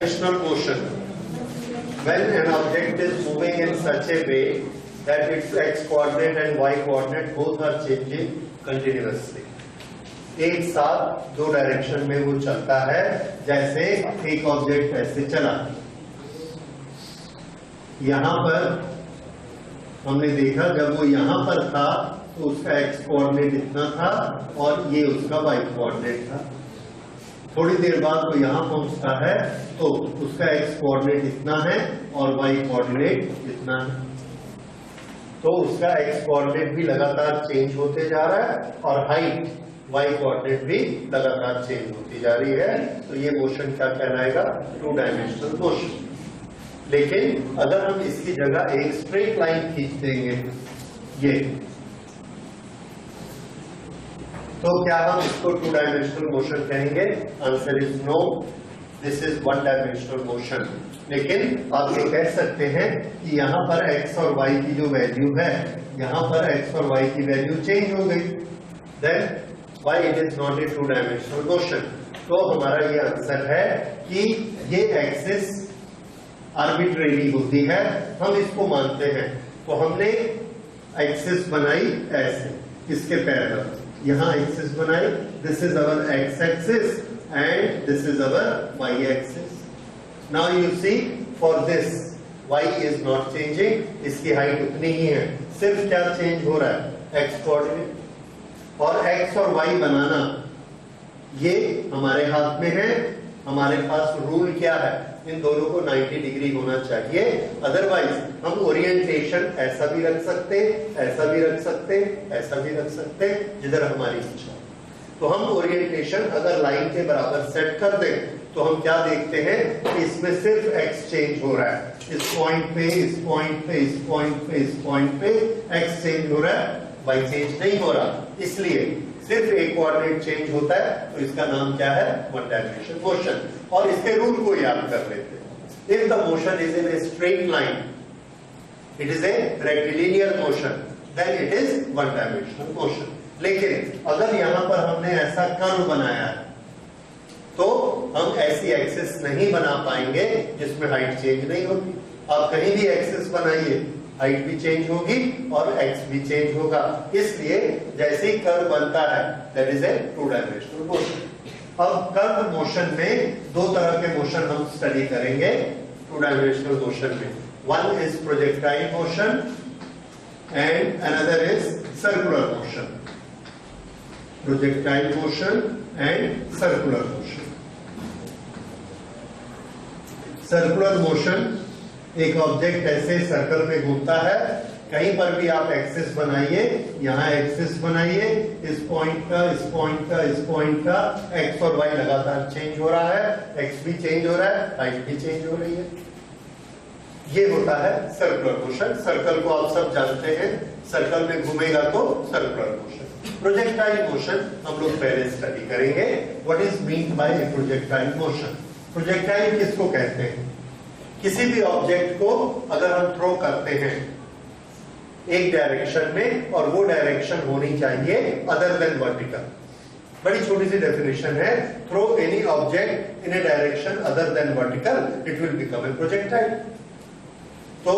Directional motion. When an object is moving in such a way that its x coordinate and y coordinate both are changing continuously. एक साथ दो direction में वो चलता है, जैसे एक ऑब्जेक्ट ऐसे चला, यहां पर हमने देखा जब वो यहां पर था तो उसका x कोऑर्डिनेट इतना था और ये उसका y कोऑर्डिनेट था। थोड़ी देर बाद वो यहां पहुंचता है तो उसका x कोऑर्डिनेट इतना है और y कोऑर्डिनेट इतना है, तो उसका x कोऑर्डिनेट भी लगातार चेंज होते जा रहा है और हाइट y कोऑर्डिनेट भी लगातार चेंज होती जा रही है। तो ये मोशन क्या कहलाएगा? To dimensional motion. लेकिन अगर हम इसकी जगह एक स्ट्रेट लाइन खींच देंगे ये, तो क्या हम इसको टू डायमेंशनल मोशन कहेंगे? Answer is no, this is one dimensional motion. लेकिन आप ये कह सकते हैं कि यहाँ पर x और y की जो वैल्यू है, यहाँ पर x और y की वैल्यू चेंज हो गई, then why it is not a two dimensional motion। तो हमारा ये आंसर है कि ये एक्सिस आर्बिट्रेरी होती है, हम इसको मानते हैं। तो हमने एक्सिस बनाई ऐसे, इसके पैरेलल यहाँ एक्सिस बनाई, this is our X axis and this is our Y axis. Now you see for this y is not changing, इसकी हाइट उतनी ही है, सिर्फ क्या चेंज हो रहा है? x coordinate. और x और y बनाना ये हमारे हाथ में है, हमारे पास रूल क्या है? इन दोनों को 90 डिग्री होना चाहिए, अदरवाइज हम ओरिएंटेशन ऐसा भी रख सकते, ऐसा भी रख सकते, ऐसा भी रख सकते, जिधर हमारी इच्छा। तो हम ओरिएंटेशन अगर लाइन के बराबर सेट कर दें तो हम क्या देखते हैं कि इसमें सिर्फ x चेंज हो रहा है, इस पॉइंट पे, इस पॉइंट पे, इस पॉइंट पे, इस पॉइंट पे x चेंज हो रहा है, y चेंज नहीं हो रहा। इसलिए सिर्फ एक कोऑर्डिनेट चेंज होता है, तो इसका नाम क्या है? One dimensional motion. और इसके रूल को याद कर लेते हैं। If the motion is in a straight line, it is a rectilinear motion, then it is one dimensional motion. लेकिन अगर यहां पर हमने ऐसा कर्व बनाया है तो हम ऐसी एक्सिस नहीं बना पाएंगे जिसमें हाइट चेंज नहीं होगी। आप कहीं भी एक्सिस बनाइए, हाइट भी चेंज होगी और x भी चेंज होगा। इसलिए जैसे ही कर्व बनता है, that is a to dimensional motion. अब कर्व मोशन में दो तरह के मोशन हम स्टडी करेंगे टू डायमेंशनल मोशन में। One is projectile motion and another is circular motion. Projectile motion and circular motion. Circular motion, एक ऑब्जेक्ट ऐसे सर्कल में घूमता है, कहीं पर भी आप एक्सिस बनाइए, यहाँ एक्सिस बनाइए, इस पॉइंट का, इस पॉइंट का, इस पॉइंट का, एक्स और वाई लगातार चेंज हो रहा है, एक्स भी चेंज हो रहा है, हाइट भी चेंज हो रही है। ये होता है सर्कुलर मोशन। सर्कल को आप सब जानते हैं, सर्कल में घूमेगा तो सर्कुलर मोशन। प्रोजेक्टाइल मोशन हम लोग पहले स्टडी करेंगे। What is mean by A projectile motion? Projectile किसको कहते हैं? किसी भी ऑब्जेक्ट को अगर हम थ्रो करते हैं एक डायरेक्शन में, और वो डायरेक्शन होनी चाहिए अदर देन वर्टिकल। बड़ी छोटी सी डेफिनेशन है, throw any object in a direction other than vertical, it will become a projectile. तो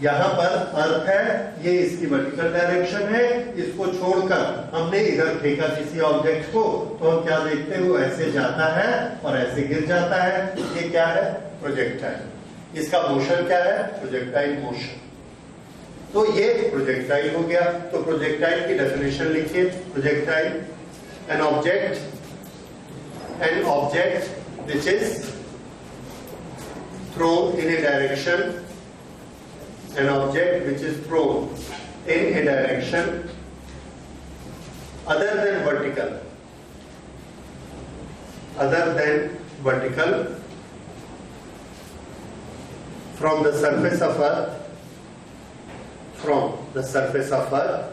यहां पर अर्थ है, ये इसकी वर्टिकल डायरेक्शन है, इसको छोड़कर हमने इधर फेंका किसी ऑब्जेक्ट को, तो हम क्या देखते हैं? वो ऐसे जाता है और ऐसे गिर जाता है। ये क्या है? प्रोजेक्टाइल। इसका मोशन क्या है? Projectile motion. तो ये प्रोजेक्टाइल हो गया। तो प्रोजेक्टाइल की डेफिनेशन लिखिए। Projectile, an object which is thrown in a direction, an object which is thrown in a direction other than vertical, from the surface of earth,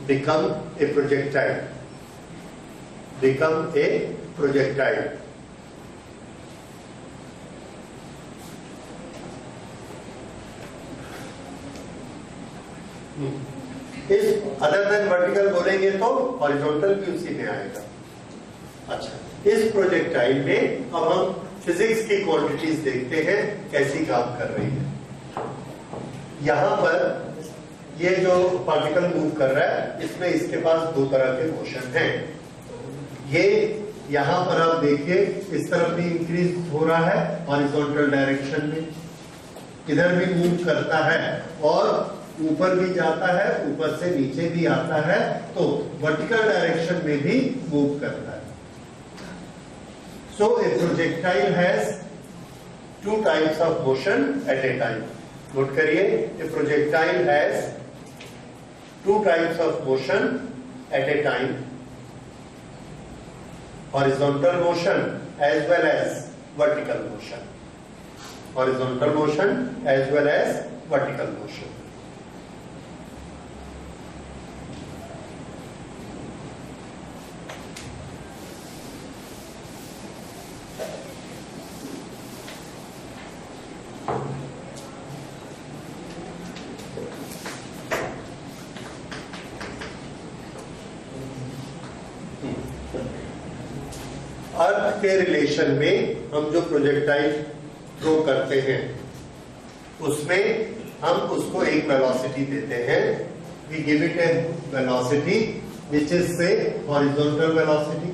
become a projectile। इस other than vertical बोलेंगे तो horizontal भी उसी में आएगा। अच्छा, इस projectile में अब हम फिजिक्स की क्वांटिटीज देखते हैं कैसी काम कर रही है। यहां पर ये जो पार्टिकल मूव कर रहा है इसमें इसके पास दो तरह के मोशन हैं। ये यहां पर आप देखिए इस तरफ भी इंक्रीज हो रहा है हॉरिजॉन्टल डायरेक्शन में, इधर भी मूव करता है और ऊपर भी जाता है, ऊपर से नीचे भी आता है, तो वर्टिकल डायरेक्शन में भी मूव करता है। So a projectile has two types of motion at a time. Note करिए, a projectile has two types of motion at a time, horizontal motion as well as vertical motion, horizontal motion as well as vertical motion. अर्थ के relation में हम जो projectile throw करते हैं उसमें हम उसको एक वेलोसिटी देते हैं। We give it a velocity which is say horizontal velocity.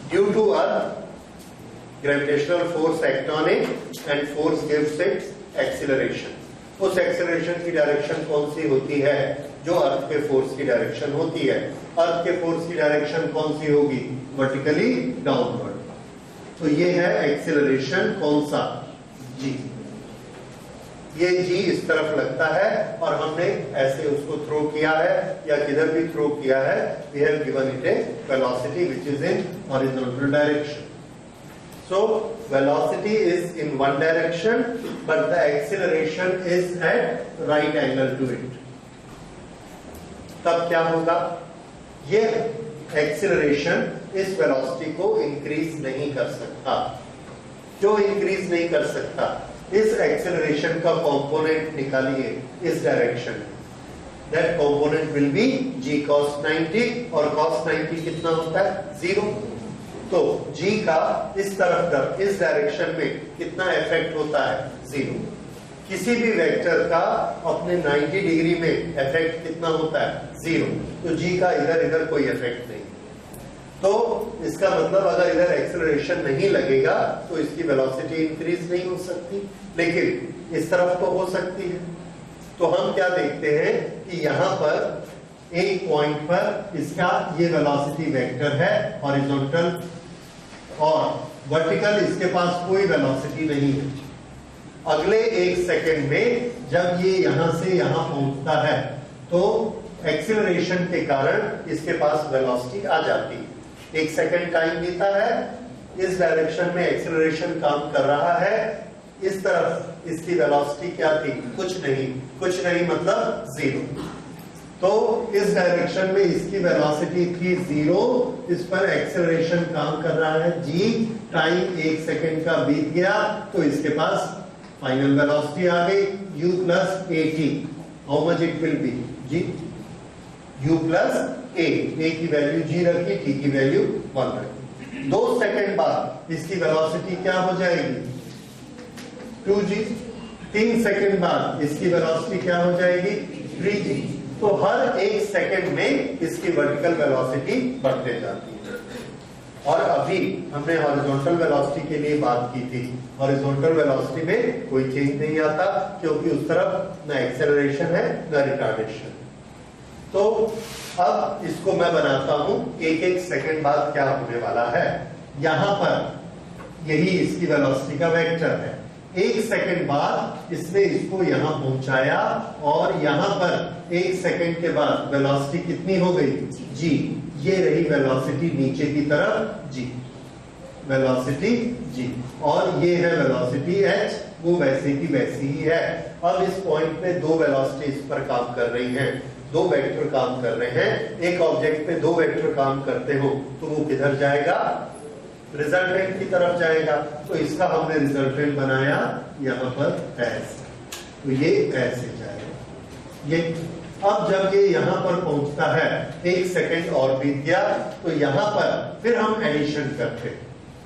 Due to earth gravitational force act on it and force gives it acceleration. उस एक्सीलरेशन की डायरेक्शन कौन सी होती है? जो अर्थ के फोर्स की डायरेक्शन होती है। अर्थ के फोर्स की डायरेक्शन कौन सी होगी? Vertically downward. तो ये है एक्सीलरेशन, कौन सा? जी। ये जी इस तरफ लगता है और हमने ऐसे उसको थ्रो किया है या किधर भी थ्रो किया है। We have given it a velocity which is in horizontal direction. So velocity is in one direction, but the acceleration is at right angle to it. तब क्या होगा? ये acceleration इस velocity को increase नहीं कर सकता। जो increase नहीं कर सकता, इस acceleration का component निकालिए इस direction में। That component will be g cos 90 और cos 90 कितना होता है? 0। तो g का इस तरफ इस डायरेक्शन में कितना इफेक्ट होता है? 0। किसी भी वेक्टर का अपने 90 डिग्री में इफेक्ट कितना होता है? 0। तो g का इधर इधर कोई इफेक्ट नहीं। तो इसका मतलब अगर इधर एक्सेलरेशन नहीं लगेगा तो इसकी वेलोसिटी इंक्रीज नहीं हो सकती, लेकिन इस तरफ तो हो सकती है। तो हम क्या देखते हैं कि यहां पर एक पॉइंट पर इसका ये वेलोसिटी वेक्टर है हॉरिजॉन्टल, और वर्टिकल इसके पास कोई वेलोसिटी नहीं है। अगले एक सेकंड में जब ये यहां से यहां पहुंचता है तो एक्सीलरेशन के कारण इसके पास वेलोसिटी आ जाती है। एक सेकंड टाइम बीता है, इस डायरेक्शन में एक्सीलरेशन काम कर रहा है, इस तरफ इसकी वेलोसिटी क्या थी? कुछ नहीं मतलब 0। तो इस डायरेक्शन में इसकी वेलोसिटी थी 0, इस पर एक्सेलरेशन काम कर रहा है g। टाइम एक सेकंड का बीत गया तो इसके पास फाइनल वेलोसिटी आ गई u plus at। How much it will be? g u plus a की वैल्यू g रखी, t की वैल्यू 1 रखी। 2 सेकंड बाद इसकी वेलोसिटी क्या हो जाएगी? 2g। 3 सेकंड बाद इसकी वेलोसिटी क्या हो जाएगी? 3g। तो हर एक सेकंड में इसकी वर्टिकल वेलोसिटी बढ़ते जाती है। और अभी हमने हॉरिजॉन्टल वेलोसिटी के लिए बात की थी। हॉरिजॉन्टल वेलोसिटी में कोई चेंज नहीं आता क्योंकि उस तरफ न एक्सेलरेशन है न रिटार्डेशन। तो अब इसको मैं बनाता हूं एक सेकंड बाद क्या होने वाला है। यहां पर यही इसकी वेलोसिटी का वेक्टर है। एक सेकंड बाद इसने इसको यहां पहुंचाया और यहां पर एक सेकंड के बाद वेलोसिटी कितनी हो गई? g। ये रही वेलोसिटी नीचे की तरफ g, वेलोसिटी g, और ये है वेलोसिटी h, वो वैसे की वैसी ही है। अब इस पॉइंट पे दो वेलोसिटी इस पर काम कर रही हैं, दो वेक्टर काम कर रहे हैं। एक ऑब्जेक्ट पे दो वेक्टर काम करते हो तो वो किधर जाएगा? रिजल्टेंट की तरफ जाएगा। तो इसका हमने रिजल्टेंट बनाया यहां पर ऐसे, तो ये ऐसे जाएगा। ये अब जब ये यहाँ पर पहुंचता है, 1 सेकेंड और बीत गया, तो यहाँ पर फिर हम एडिशन करते हैं।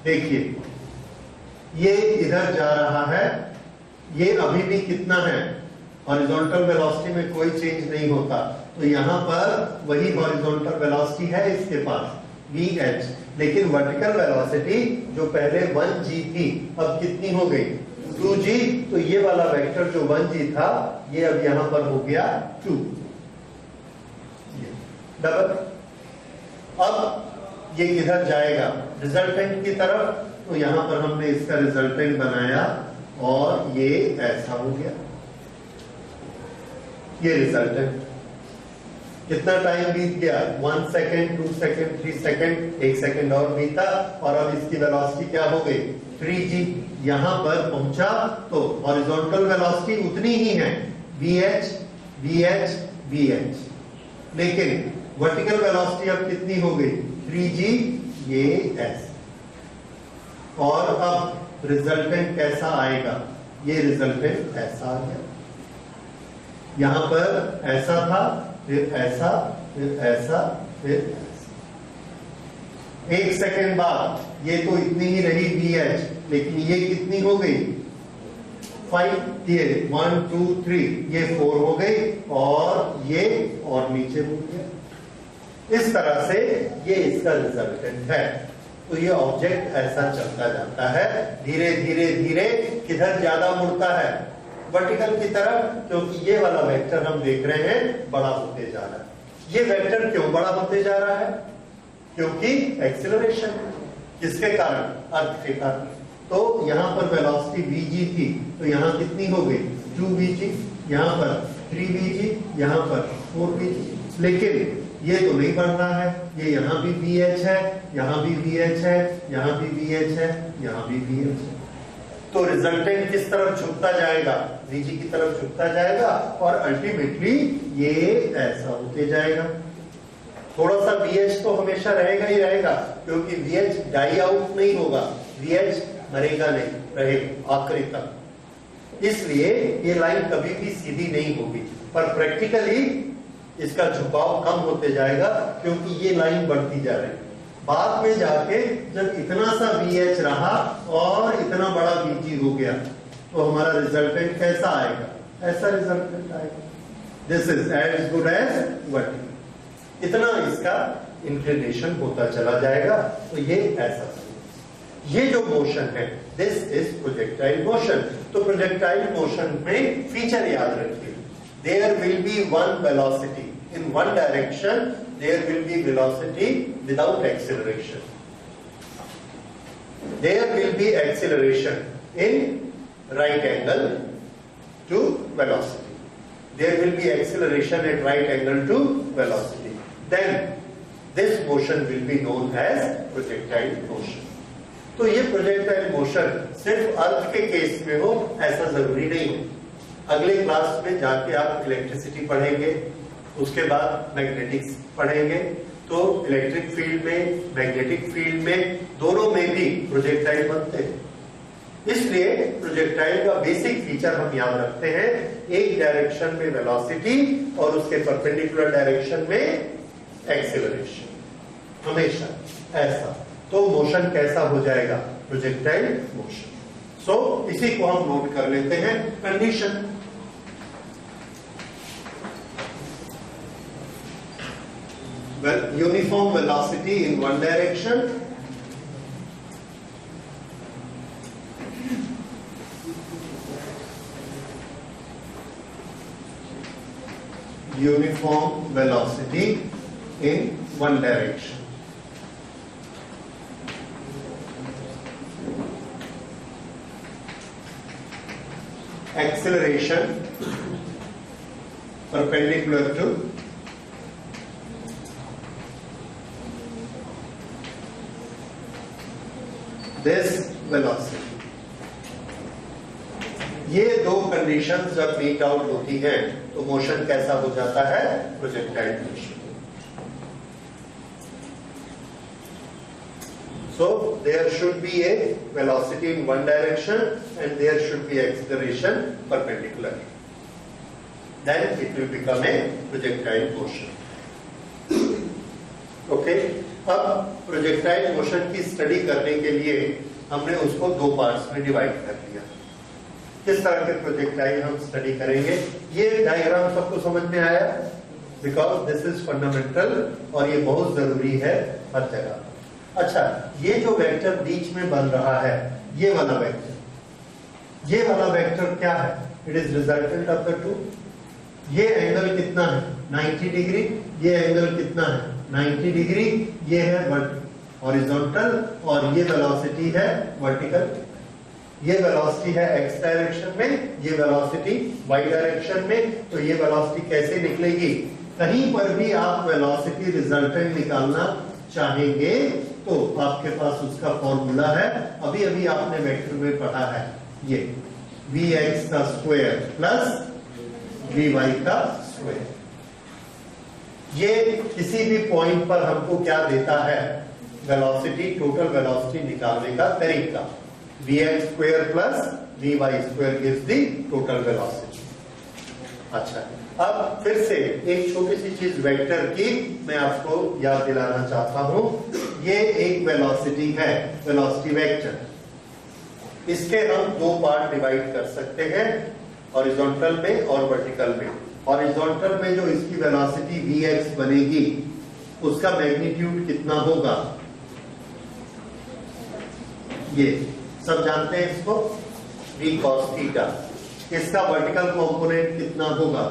देखिए ये इधर जा रहा है, ये अभी भी कितना है, हॉरिजॉन्टल वेलोसिटी में कोई चेंज नहीं होता, तो यहाँ पर वही हॉरिजॉन्टल वेलोसिटी है इसके पास vh, लेकिन वर्टिकल वेलोसिटी जो पहले 1g थी अब कितनी हो गई 2g, तो ये वाला वेक्टर जो 1g था ये अब यहाँ पर हो गया 2 डबल। अब ये किधर जाएगा, रिजल्टेंट की तरफ, तो यहाँ पर हमने इसका रिजल्टेंट बनाया और ये ऐसा हो गया, ये रिजल्टेंट। कितना टाइम बीत गया, 1 सेकेंड, 2 सेकेंड, 3 सेकेंड, 1 सेकेंड और बीता, और अब इसकी वेलोसिटी क्या हो गई 3g। यहां पर पहुंचा तो हॉरिजॉन्टल वेलोसिटी उतनी ही है vh vh vh, लेकिन वर्टिकल वेलोसिटी अब कितनी हो गई 3g, ये s। और अब रिजल्टेंट कैसा आएगा, ये रिजल्टेंट ऐसा आ गया, यहां पर ऐसा था, फिर ऐसा, फिर ऐसा, फिर ऐसा। 1 सेकेंड बाद ये तो इतनी ही रही vh, लेकिन ये कितनी हो गई 5, ये 1 2 3, ये 4 हो गई, और ये और नीचे हो गया। इस तरह से ये इसका रिजल्टेंट है। तो ये ऑब्जेक्ट ऐसा चलता जाता है, धीरे धीरे धीरे किधर ज्यादा मुड़ता है, वर्टिकल की तरफ, क्योंकि ये वाला वेक्टर हम देख रहे हैं बड़ा होते जा रहा है। ये वेक्टर क्यों बड़ा होते जा रहा है, क्योंकि एक्सीलरेशन, किसके कारण, अर्थ के कारण। तो यहां पर वेलोसिटी vg थी, तो यहां कितनी हो गई 2vg, यहां पर 3vg, यहां पर 4vg, लेकिन ये तो नहीं बढ़ रहा है, ये यहां भी vh है, यहां भी vh है, यहां भी vh है, यहां भी vh है। तो रिजल्टेंट किस तरफ झुकता जाएगा, vg की तरफ झुकता जाएगा, और अल्टीमेटली ये ऐसा होते जाएगा। थोड़ा सा vh तो हमेशा रहेगा ही रहेगा, क्योंकि vh डाई आउट नहीं होगा, vh मरेगा नहीं, रहेगा आखिरी तक। इसलिए ये लाइन कभी भी सीधी नहीं होगी, पर प्रैक्टिकली इसका झुकाव कम होते जाएगा, क्योंकि ये लाइन बढ़ती जा रही है। बाद में जाके जब इतना सा VH रहा और इतना बड़ा VG हो गया, तो हमारा रिजल्टेंट कैसा आएगा, ऐसा रिजल्टेंट आएगा। This is as good as vertical. इतना इसका इंक्लिनेशन होता चला जाएगा, तो ये ऐसा। ये जो मोशन है, दिस इज प्रोजेक्टाइल मोशन। तो प्रोजेक्टाइल मोशन में फीचर याद रखिए, there will be one velocity in one direction, there will be velocity without acceleration. There will be acceleration in right angle to velocity. There will be acceleration at right angle to velocity. Then this motion will be known as projectile motion. तो ये projectile motion सिर्फ अर्थ के case में हो ऐसा जरूरी नहीं है। अगले क्लास में जाके आप इलेक्ट्रिसिटी पढ़ेंगे, उसके बाद मैग्नेटिक्स पढ़ेंगे, तो इलेक्ट्रिक फील्ड में, मैग्नेटिक फील्ड में, दोनों में भी प्रोजेक्टाइल बनते हैं। इसलिए प्रोजेक्टाइल का बेसिक फीचर हम याद रखते हैं, एक डायरेक्शन में वेलोसिटी और उसके परपेंडिकुलर डायरेक्शन में एक्सीलरेशन, हमेशा ऐसा। तो मोशन कैसा हो जाएगा, प्रोजेक्टाइल मोशन। सो इसी को हम नोट कर लेते हैं, condition. Well, uniform velocity in one direction, uniform velocity in one direction. Acceleration perpendicular to this velocity. ये दो कंडीशंस जब मीट आउट होती हैं तो मोशन कैसा हो जाता है, projectile motion. So there should be a velocity in one direction and there should be acceleration perpendicular. then it will become a projectile motion. Okay, अब प्रोजेक्टाइल मोशन की स्टडी करने के लिए हमने उसको दो पार्ट्स में डिवाइड कर लिया। किस तरह के प्रोजेक्टाइल हम स्टडी करेंगे, ये डायग्राम सबको समझ में आया? बिकॉज दिस इज फंडामेंटल और ये बहुत जरूरी है हर जगह। अच्छा, ये जो वेक्टर बीच में बन रहा है, ये वाला वेक्टर क्या है? It is resultant of the two. ये एंगल कितना है? 90 डिग्री। ये एंगल कितना है? 90 डिग्री। ये है हॉरिजॉन्टल और ये वेलोसिटी है वर्टिकल। ये वेलोसिटी है एक्स डायरेक्शन में, ये वेलोसिटी वाई डायरेक्शन में। तो ये वेलोसिटी कैसे निकलेगी? कहीं पर भी आप वेलोसिटी रिजल्टेंट निकालना चाहेंगे तो आपके पास उसका फॉर्मूला है, अभी अभी आपने वेक्टर में पढ़ा है, ये vx का स्क्वायर प्लस vy का स्क्वायर। ये किसी भी पॉइंट पर हमको क्या देता है? वेलोसिटी, टोटल वेलोसिटी निकालने का तरीका। vx square plus vy square gives the total velocity. अच्छा, अब फिर से एक छोटी सी चीज वेक्टर की मैं आपको याद दिलाना चाहता हूं। ये एक वेलोसिटी है, वेलोसिटी वेक्टर। इसके हम दो पार्ट डिवाइड कर सकते हैं, हॉरिजॉन्टल में और वर्टिकल में। हॉरिजॉन्टल में जो इसकी वेलोसिटी vx बनेगी, उसका मैग्नीट्यूड कितना होगा? ये सब जानते हैं इसको, v cos थीटा। इसका वर्टिकल कंपोनेंट कितना होगा?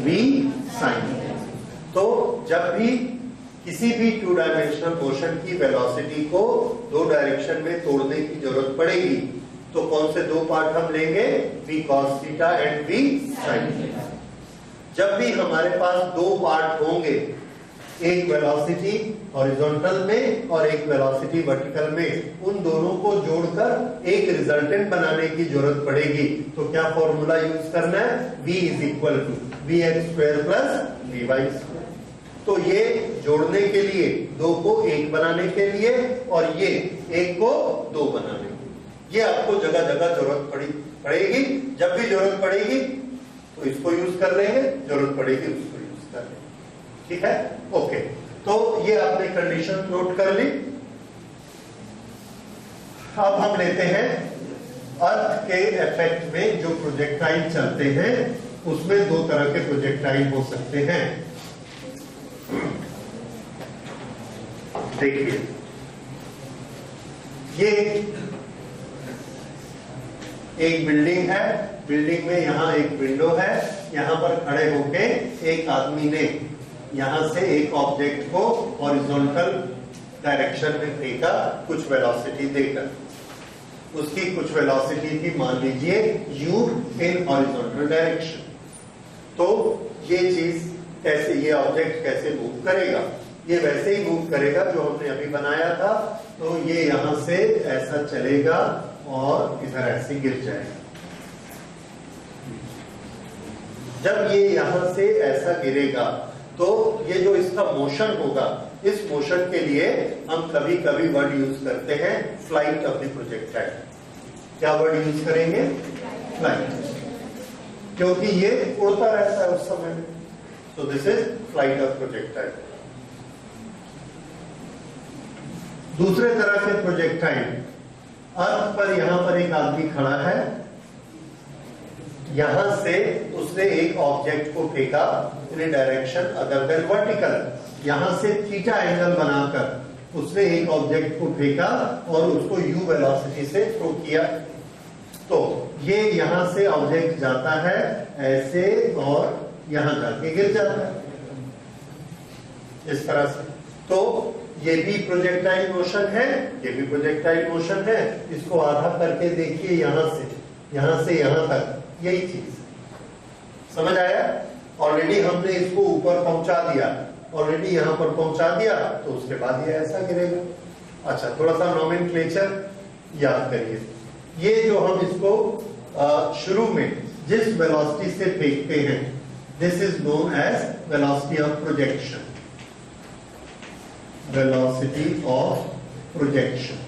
v sin। तो जब भी किसी भी टू डायमेंशनल मोशन की वेलोसिटी को दो डायरेक्शन में तोड़ने की जरूरत पड़ेगी, तो कौन से दो पार्ट हम लेंगे? v cos theta and v sin theta. जब भी हमारे पास दो पार्ट होंगे, एक वेलोसिटी हॉरिजॉन्टल में और एक वेलोसिटी वर्टिकल में, उन दोनों को जोड़कर एक रिजल्टेंट बनाने की जरूरत पड़ेगी। तो क्या फॉर्मूला यूज करना है? v is equal to vx square plus vy square. तो ये जोड़ने के लिए, दो को एक बनाने के लिए और ये एक को दो बनाने के लिए, ये आपको जगह जगह जरूरत पड़ेगी। जब भी जरूरत पड़ेगी तो इसको यूज कर लेंगे, जरूरत पड़ेगी उसको यूज कर लेंगे। ठीक है, ओके। तो ये आपने कंडीशन नोट कर ली। अब हम लेते हैं अर्थ के इफेक्ट में जो प्रोजेक्टाइल चलते हैं, उसमें दो तरह के प्रोजेक्टाइल हो सकते हैं। देखिए, ये एक बिल्डिंग है, बिल्डिंग में यहां एक विंडो है। यहां पर खड़े होके एक आदमी ने यहां से एक ऑब्जेक्ट को हॉरिजॉन्टल डायरेक्शन में फेंका, कुछ वेलोसिटी देकर। उसकी कुछ वेलोसिटी थी, मान लीजिए u इन हॉरिजॉन्टल डायरेक्शन। तो ये चीज कैसे, ये ऑब्जेक्ट कैसे मूव करेगा? ये वैसे ही मूव करेगा जो हमने अभी बनाया था। तो ये यहां से ऐसा चलेगा और इधर ऐसे गिर जाएगा। जब ये यहां से ऐसा गिरेगा तो ये जो इसका मोशन होगा, इस मोशन के लिए हम कभी कभी वर्ड यूज करते हैं फ्लाइट ऑफ द प्रोजेक्टाइल। क्या वर्ड यूज करेंगे? फ्लाइट, क्योंकि ये उड़ता रहता है उस समय में। So this is flight of projectile. दूसरे तरह के प्रोजेक्टाइल, अर्थ पर यहां पर एक आदमी खड़ा है, यहां से उसने एक ऑब्जेक्ट को फेंका इन डायरेक्शन अदर देन वर्टिकल। यहां से थीटा एंगल बनाकर उसने एक ऑब्जेक्ट को फेंका और उसको u वेलोसिटी से थ्रो किया। तो ये यहां से ऑब्जेक्ट जाता है ऐसे और यहां जाके गिर जाता है इस तरह से। तो ये भी प्रोजेक्टाइल मोशन है, ये भी प्रोजेक्टाइल मोशन है। इसको आधा करके देखिए, यहां से यहां तक, यही चीज समझ आया? ऑलरेडी हमने इसको ऊपर पहुंचा दिया, ऑलरेडी यहां पर पहुंचा दिया, तो उसके बाद ये ऐसा गिरेगा। अच्छा, थोड़ा सा नोमेनक्लेचर याद करिए। ये जो हम इसको शुरू में जिस वेलोसिटी से फेंकते हैं, this is known as velocity of projection. Velocity of projection.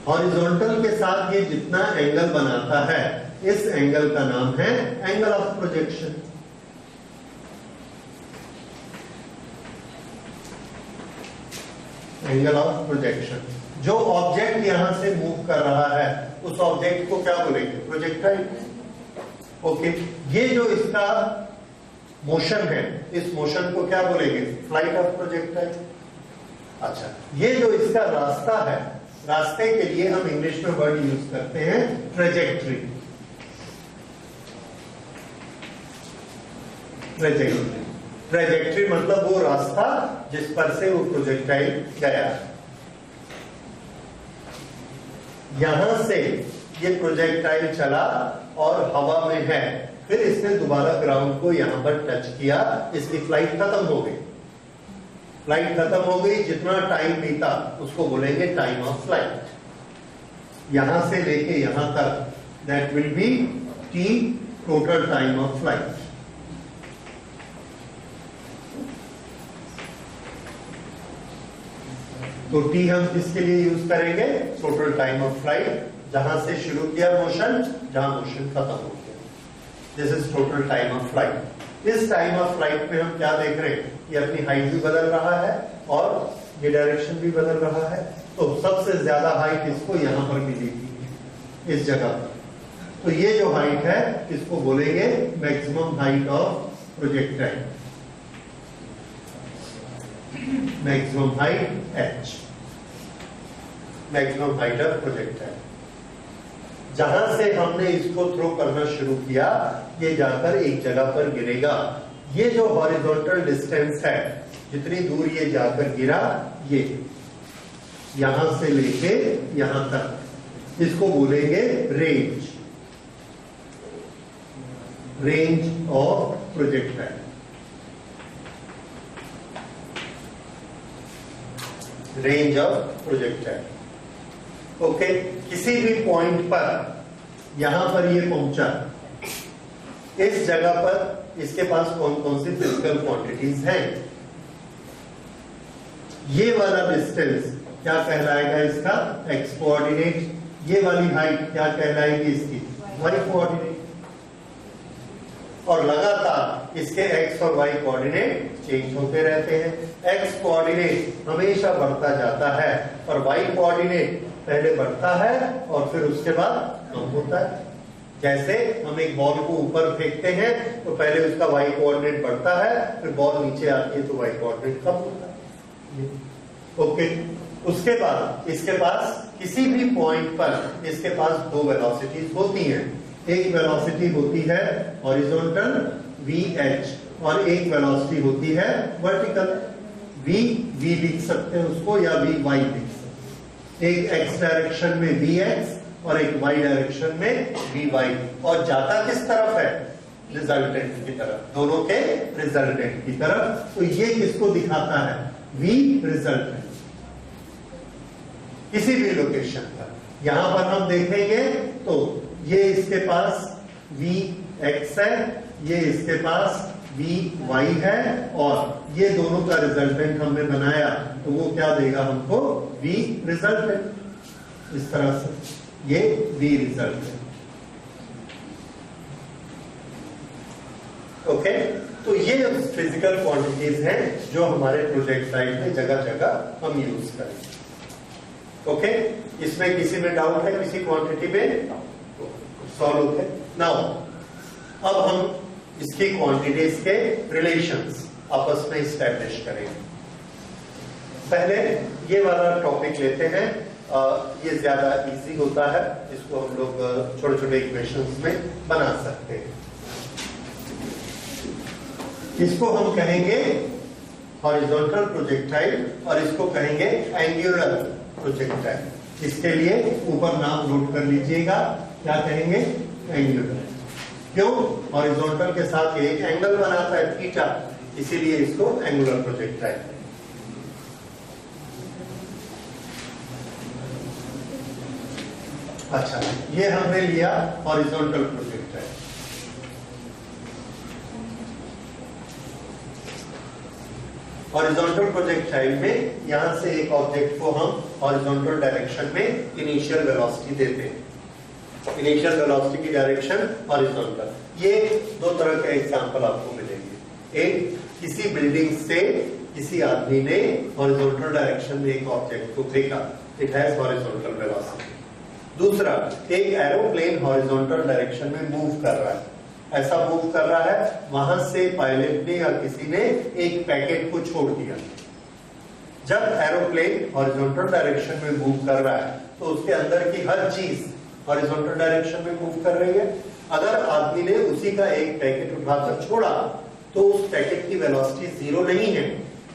Horizontal के साथ ये जितना एंगल बनाता है, इस एंगल का नाम है angle of projection. Angle of projection. जो ऑब्जेक्ट यहां से मूव कर रहा है उस ऑब्जेक्ट को क्या बोलेंगे? प्रोजेक्टाइल। ओके, ये जो इसका मोशन है, इस मोशन को क्या बोलेंगे? Flight of projectile. अच्छा, ये जो इसका रास्ता है, रास्ते के लिए हम इंग्लिश में वर्ड यूज करते हैं ट्रेजेक्ट्री। ट्रेजेक्ट्री, ट्रेजेक्ट्री मतलब वो रास्ता जिस पर से वो प्रोजेक्टाइल गया। यहां से ये प्रोजेक्टाइल चला और हवा में है, फिर इसने दोबारा ग्राउंड को यहां पर टच किया, इसकी फ्लाइट खत्म हो गई। फ्लाइट खत्म हो गई, जितना टाइम बीता उसको बोलेंगे टाइम ऑफ फ्लाइट। यहां से लेके यहां तक, that will be T, total time of flight. तो टी हम किसके लिए यूज करेंगे? टोटल टाइम ऑफ फ्लाइट, जहां से शुरू किया मोशन, जहां मोशन खत्म हो गया। This is total time of flight. इस टाइम ऑफ फ्लाइट में हम क्या देख रहे हैं? ये अपनी हाइट भी बदल रहा है और ये डायरेक्शन भी बदल रहा है। तो सबसे ज्यादा हाइट इसको यहां पर मिली थी, इस जगह पर। तो ये जो हाइट है इसको बोलेंगे maximum height of projectile. Maximum height h, maximum height of projectile. जहां से हमने इसको थ्रो करना शुरू किया, ये जाकर एक जगह पर गिरेगा। ये जो हॉरिजॉन्टल डिस्टेंस है, जितनी दूर ये जाकर गिरा, ये यहां से लेके यहां तक, इसको बोलेंगे range. Range of projectile. Range of projectile. Okay, किसी भी पॉइंट पर, यहां पर ये पहुंचा, इस जगह पर इसके पास कौन कौन सी फिजिकल क्वांटिटीज हैं? ये वाला डिस्टेंस क्या कहलाएगा? इसका एक्स कोऑर्डिनेट। ये वाली हाइट क्या कहलाएगी? इसकी वाई कोऑर्डिनेट। और लगातार इसके एक्स और वाई कोऑर्डिनेट चेंज होते रहते हैं। एक्स कोऑर्डिनेट हमेशा बढ़ता जाता है और वाई कोऑर्डिनेट पहले बढ़ता है और फिर उसके बाद कम होता है। जैसे हम एक बॉल को ऊपर फेंकते हैं तो पहले उसका वाई कोऑर्डिनेट बढ़ता है, फिर बॉल नीचे आती है तो वाई कोऑर्डिनेट कम होता है। ओके, उसके बाद इसके पास किसी भी पॉइंट पर इसके पास दो वेलोसिटीज होती हैं। एक वेलोसिटी होती है हॉरिजॉन्टल VH और एक वेलोसिटी होती है वर्टिकल V लिख सकते हैं उसको, या VY लिख सकते हैं। एक x डायरेक्शन में VX और एक y डायरेक्शन में VY, और जाता किस तरफ है? रिजल्टेंट की तरफ, दोनों के रिजल्टेंट की तरफ। तो ये किसको दिखाता है? V resultant. किसी भी लोकेशन पर यहां पर हम देखेंगे तो ये इसके पास VX है, ये इसके पास VY है, और ये दोनों का रिजल्टेंट हमने बनाया तो वो क्या देगा हमको? V resultant. इस तरह से ये V रिजल्टेंट। ओके, तो ये फिजिकल क्वांटिटीज हैं जो हमारे प्रोजेक्टाइल में जगह जगह हम यूज करेंगे। ओके, इसमें किसी में डाउट है? किसी क्वांटिटी में सॉल्व होते? नाउ अब हम इसकी क्वांटिटीज के रिलेशंस आपस में स्टैब्लिश करेंगे। पहले ये वाला टॉपिक लेते हैं, ये ज्यादा इजी होता है, इसको हम लोग छोटे छोटे इक्वेशंस में बना सकते हैं। इसको हम कहेंगे हॉरिजॉन्टल प्रोजेक्टाइल और इसको कहेंगे एंगुलर प्रोजेक्टाइल। इसके लिए ऊपर नाम नोट कर लीजिएगा, क्या कहेंगे? एंगुलर। क्यों? हॉरिजॉन्टल के साथ ये एक एंगल बनाता है थीटा, इसीलिए इसको एंगुलर प्रोजेक्टाइल। अच्छा, ये हमने लिया हॉरिजॉन्टल प्रोजेक्टाइल। हॉरिजॉन्टल प्रोजेक्टाइल में यहां से एक ऑब्जेक्ट को हम हॉरिजॉन्टल डायरेक्शन में इनिशियल वेलोसिटी देते हैं। इनिशियल वेलोसिटी की डायरेक्शन हॉरिजॉन्टल। ये दो तरह के एग्जांपल आपको मिलेंगे। एक, किसी बिल्डिंग से किसी आदमी ने हॉरिजॉन्टल डायरेक्शन में एक ऑब्जेक्ट को फेंका, इट हैज हॉरिजॉन्टल वेलोसिटी। दूसरा, एक एरोप्लेन हॉरिजॉन्टल डायरेक्शन में मूव कर रहा है। ऐसा मूव कर रहा है, वहां से पायलट ने या किसी ने एक पैकेट को छोड़ दिया। जब एरोप्लेन हॉरिजॉन्टल डायरेक्शन में मूव कर रहा है तो उसके अंदर की हर चीज हॉरिजॉन्टल डायरेक्शन में मूव कर रही है। अगर आदमी ने उसी का एक पैकेट उठाकर छोड़ा तो उस पैकेट की वेलोसिटी जीरो नहीं है,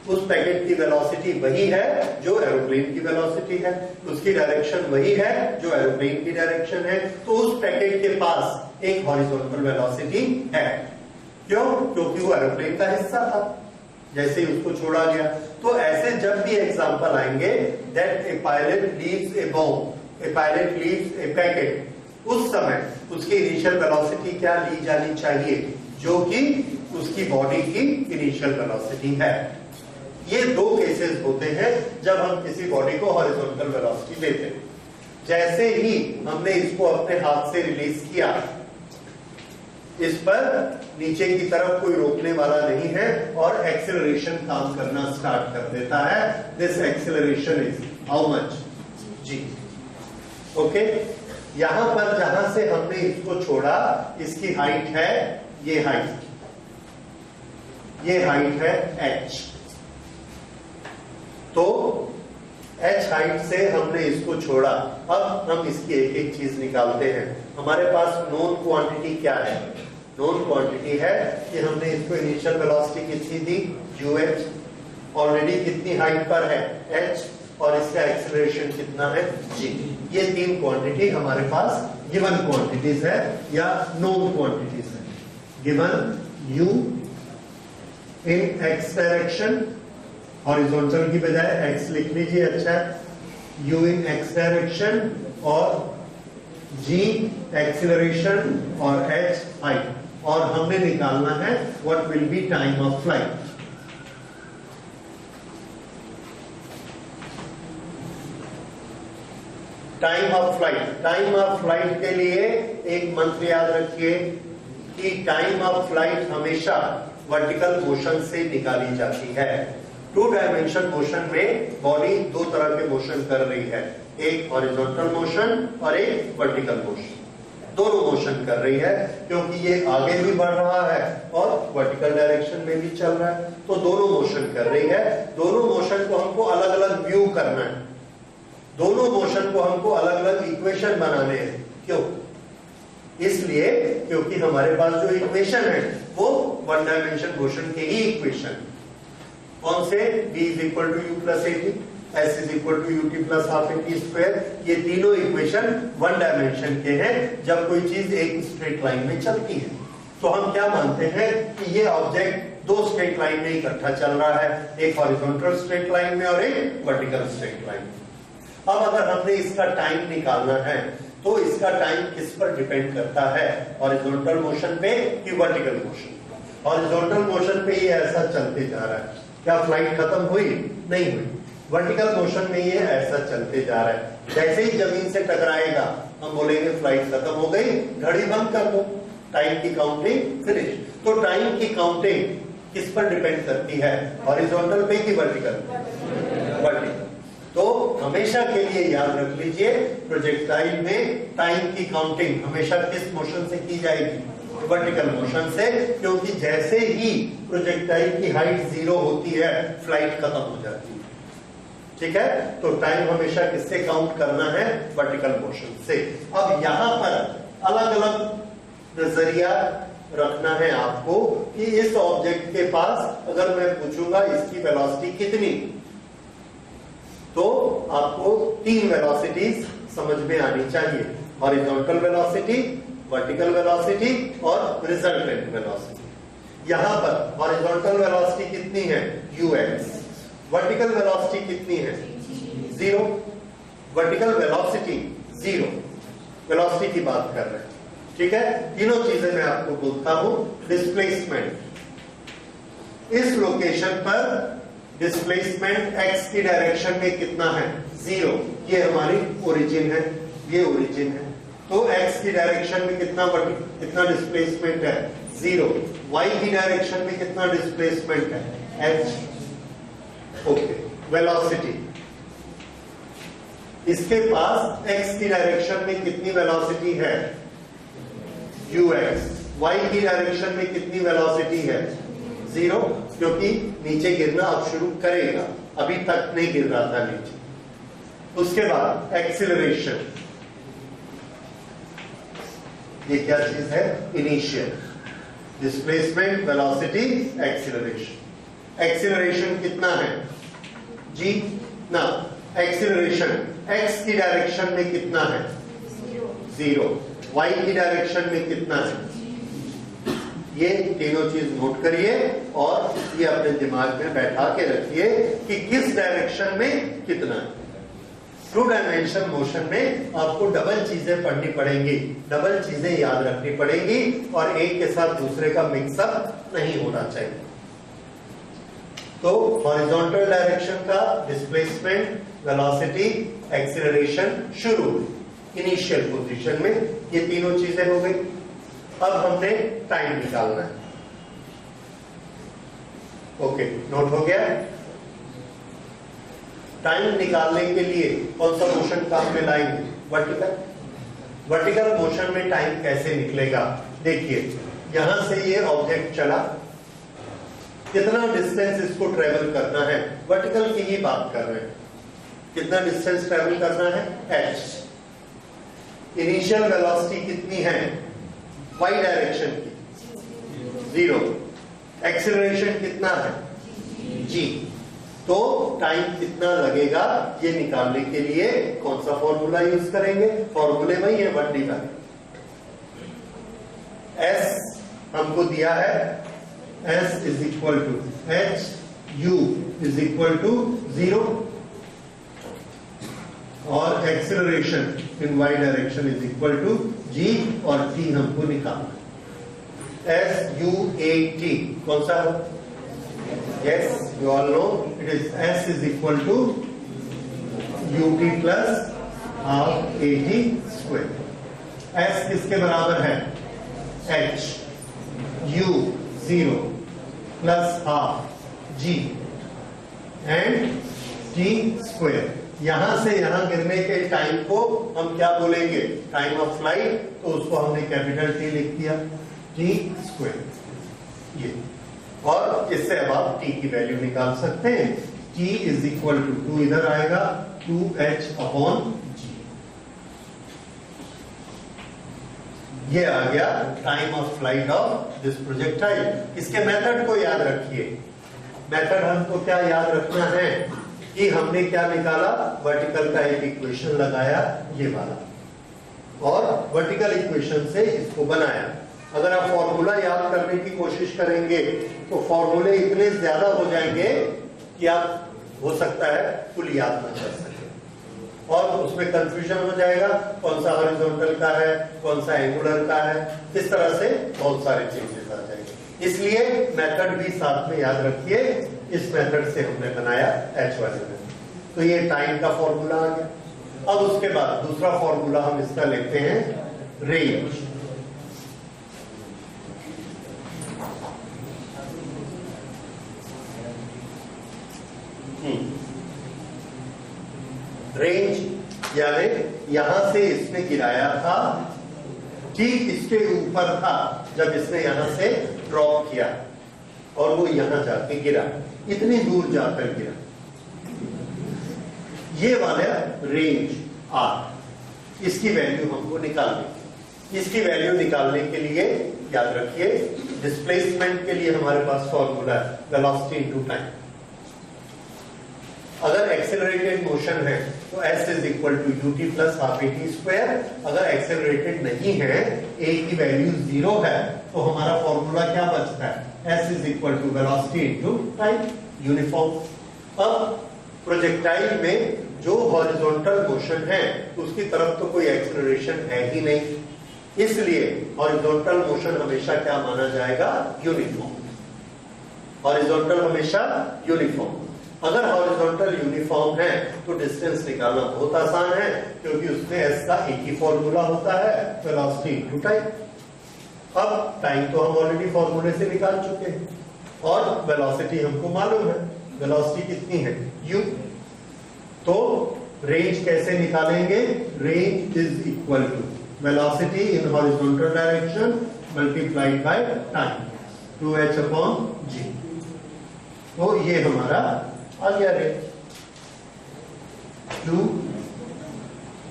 उस पैकेट की वेलोसिटी वही है जो एरोप्लेन की वेलोसिटी है, उसकी डायरेक्शन वही है जो एरोप्लेन की डायरेक्शन है। तो उस पैकेट के पास एक हॉरिजॉन्टल वेलोसिटी है। क्यों? क्योंकि वो एरोप्लेन का हिस्सा था, जैसे ही उसको छोड़ा गया। तो ऐसे जब भी एग्जांपल आएंगे, that A pilot leaves A bomb, A pilot leaves A packet, उस समय उसकी इनिशियल वेलोसिटी क्या ली जानी चाहिए, जो कि उसकी बॉडी की इनिशियल वेलोसिटी है। ये दो केसेस होते हैं जब हम किसी बॉडी को हॉरिजॉन्टल वेलोसिटी देते हैं। जैसे ही हमने इसको अपने हाथ से रिलीज किया, इस पर नीचे की तरफ कोई रोकने वाला नहीं है और एक्सेलरेशन काम करना स्टार्ट कर देता है। This acceleration is how much? जी। ओके, यहां पर जहां से हमने इसको छोड़ा, इसकी हाइट है, ये हाइट है h। तो h हाइट से हमने इसको छोड़ा। अब हम इसकी एक एक चीज निकालते हैं। हमारे पास नोन क्वांटिटी क्या है? नोन क्वांटिटी है कि हमने इसको इनिशियल वेलोसिटी कितनी दी, UH, ऑलरेडी कितनी हाइट पर है, h, और इसका एक्सेलरेशन कितना है, g। ये तीन क्वांटिटी हमारे पास गिवन क्वांटिटीज है या नोन क्वांटिटीज है। गिवन u इन x डायरेक्शन, हॉरिजॉन्टल की बजाय x लिख लीजिए, अच्छा, u इन x डायरेक्शन और g एक्सेलरेशन और h हाइट, और हमने निकालना है what will be time of flight. Time of flight, time of flight के लिए एक मंत्र याद रखिए कि टाइम ऑफ फ्लाइट हमेशा वर्टिकल मोशन से निकाली जाती है। टू डायमेंशन मोशन में बॉडी दो तरह के मोशन कर रही है, एक हॉरिजॉन्टल मोशन और एक वर्टिकल मोशन। दोनों मोशन कर रही है क्योंकि ये आगे भी बढ़ रहा है और वर्टिकल डायरेक्शन में भी चल रहा है, तो दोनों मोशन कर रही है। दोनों मोशन को हमको अलग अलग व्यू करना है, दोनों मोशन को हमको अलग अलग इक्वेशन बनाने हैं। क्यों? इसलिए क्योंकि हमारे पास जो इक्वेशन है वो वन डायमेंशन मोशन के ही इक्वेशन। कौन से? b is equal to u plus a t, s is equal to u t plus half a t square. ये तीनों इक्वेशन वन डायमेंशन के हैं जब कोई चीज एक स्ट्रेट लाइन में चलती है। तो हम क्या मानते हैं कि ये ऑब्जेक्ट दो स्ट्रेट लाइन में इकट्ठा चल रहा है, एक हॉरिजॉन्टल स्ट्रेट लाइन में और एक वर्टिकल स्ट्रेट लाइन में। अब अगर हमने इसका टाइम निकालना है तो इसका टाइम किस पर डिपेंड करता है, हॉरिजॉन्टल मोशन पे कि वर्टिकल मोशन? हॉरिजॉन्टल मोशन पे ये ऐसा चलते जा रहा है, क्या फ्लाइट खत्म हुई? नहीं हुई। वर्टिकल मोशन में ये ऐसा चलते जा रहा है। जैसे ही जमीन से टकराएगा हम बोलेंगे फ्लाइट खत्म हो गई, घड़ी बंद कर दो, टाइम की काउंटिंग फिनिश। तो टाइम की काउंटिंग किस पर डिपेंड करती है, हॉरिजॉन्टल पे कि वर्टिकल? वर्टिकल। तो हमेशा के लिए याद रख लीजिए, प्रोजेक्टाइल में टाइम की काउंटिंग हमेशा किस मोशन से की जाएगी? वर्टिकल मोशन से, क्योंकि जैसे ही प्रोजेक्टाइल की हाइट जीरो होती है फ्लाइट खत्म हो जाती है। ठीक है, तो टाइम हमेशा किससे काउंट करना है? वर्टिकल मोशन से। अब यहां पर अलग अलग नजरिया रखना है आपको कि इस ऑब्जेक्ट के पास अगर मैं पूछूंगा इसकी वेलोसिटी कितनी, तो आपको तीन वेलोसिटीज समझ में आनी चाहिए, हॉरिजॉन्टल वेलोसिटी, वर्टिकल वेलोसिटी और रिजल्टेंट वेलोसिटी। यहां पर हॉरिजॉन्टल वेलोसिटी कितनी है? ux। वर्टिकल वेलोसिटी कितनी है? 0। वर्टिकल वेलोसिटी 0, वेलोसिटी की बात कर रहे हैं। ठीक है, तीनों चीजें मैं आपको बोलता हूं। डिस्प्लेसमेंट, इस लोकेशन पर डिस्प्लेसमेंट x की डायरेक्शन में कितना है, 0। ये हमारी ओरिजिन है, ये ओरिजिन है, तो x की डायरेक्शन में कितना डिस्प्लेसमेंट है, 0। y की डायरेक्शन में कितना डिस्प्लेसमेंट है, h। ओके, वेलोसिटी, इसके पास x की डायरेक्शन में कितनी वेलोसिटी है, ux। y की डायरेक्शन में कितनी वेलोसिटी है, 0, क्योंकि नीचे गिरना अब शुरू करेगा, अभी तक नहीं गिर रहा था नीचे। उसके बाद एक्सीलरेशन, ये क्या चीज है, initial, displacement, velocity, acceleration. Acceleration कितना है जी ना, एक्सीलरेशन x की डायरेक्शन में कितना है, 0। y की डायरेक्शन में कितना है, ये तीनों चीज नोट करिए और ये अपने दिमाग में बैठा के रखिए कि किस डायरेक्शन में कितना है। टू डायमेंशन मोशन में आपको डबल चीजें पढ़नी पड़ेंगी, डबल चीजें याद रखनी पड़ेंगी और एक के साथ दूसरे का मिक्सअप नहीं होना चाहिए। तो हॉरिजॉन्टल डायरेक्शन का डिस्प्लेसमेंट, वेलोसिटी, एक्सीलरेशन शुरू इनिशियल पोजीशन में, ये तीनों चीजें हो गई। अब हमने टाइम निकालना है। ओके, नोट हो गया। टाइम निकालने के लिए कौन सा मोशन काम में लाएंगे, वर्टिकल। वर्टिकल मोशन में टाइम कैसे निकलेगा, देखिए यहां से ये ऑब्जेक्ट चला, कितना डिस्टेंस इसको ट्रेवल करना है, वर्टिकल की ही बात कर रहे हैं, कितना डिस्टेंस ट्रेवल करना है, h। इनिशियल वेलोसिटी कितनी है, y डायरेक्शन की, 0। एक्सीलरेशन कितना है, g। तो टाइम कितना लगेगा ये निकालने के लिए कौन सा फॉर्मूला यूज करेंगे, फॉर्मूले में ये 1/, s हमको दिया है, s is equal to h, u is equal to 0 और acceleration in y direction is equal to g और t हमको निकालना है। s u a t कौन सा है, yes you all know it is s is equal to ut plus half at square। s किसके बराबर है, h, u 0 plus half g and t square। यहां से यहां गिरने के टाइम को हम क्या बोलेंगे, टाइम ऑफ फ्लाइट, तो उसको हमने कैपिटल T लिख दिया, t स्क्वायर ये। और इससे अब आप t की वैल्यू निकाल सकते हैं, t इज इक्वल टू 2 इधर आएगा, 2h अपॉन g। ये आ गया time of flight of this projectile. इसके मेथड को याद रखिए, मेथड हमको क्या याद रखना है कि हमने क्या निकाला, वर्टिकल का एक इक्वेशन लगाया ये वाला, और वर्टिकल इक्वेशन से इसको बनाया। अगर आप फॉर्मूला याद करने की कोशिश करेंगे तो फॉर्मूले इतने ज्यादा हो जाएंगे कि आप हो सकता है फुल याद ना कर सके और उसमें कंफ्यूजन हो जाएगा, कौन सा हॉरिजॉन्टल का है, कौन सा एंगुलर का है, इस तरह से बहुत सारे चेंजेस आ जाएंगे। इसलिए मेथड भी साथ में याद रखिए, इस मेथड से हमने बनाया h वाले में। तो ये टाइम का फॉर्मूला आ गया। अब उसके बाद दूसरा फॉर्मूला हम इसका लेते हैं, रेंज। रेंज यानी यहां से इसने गिराया था, ठीक इसके ऊपर था जब इसने यहां से ड्रॉप किया और वो यहां जाके गिरा, इतनी दूर जाकर गिरा, ये वाला रेंज r। इसकी वैल्यू हमको निकालनी। इसकी वैल्यू निकालने के लिए याद रखिए, डिस्प्लेसमेंट के लिए हमारे पास फॉर्मूला है वेलोसिटी इनटू टाइम। अगर एक्सेलरेटेड मोशन है तो s is equal to ut plus half at square. अगर एक्सेलरेटेड नहीं है, a की वैल्यू 0 है, तो हमारा फॉर्मूला क्या बचता है, s is equal to velocity into time, uniform. अब प्रोजेक्टाइल में जो हॉरिजॉन्टल मोशन है उसकी तरफ तो कोई एक्सेलरेशन है ही नहीं, इसलिए हॉरिजॉन्टल मोशन हमेशा क्या माना जाएगा, यूनिफॉर्म। हॉरिजॉन्टल हमेशा यूनिफॉर्म। अगर हॉरिजॉन्टल यूनिफॉर्म है तो डिस्टेंस निकालना बहुत आसान है, क्योंकि उसमें एस का एक ही फॉर्मूला होता है, वेलोसिटी इनटू टाइम। अब टाइम तो हम ऑलरेडी फॉर्मूले से निकाल चुके हैं, और वेलोसिटी हमको मालूम है, वेलोसिटी कितनी है u। तो रेंज कैसे निकालेंगे? Range is equal to velocity in horizontal direction multiplied by time, 2h upon g। तो ये हमारा आ गया रेंज,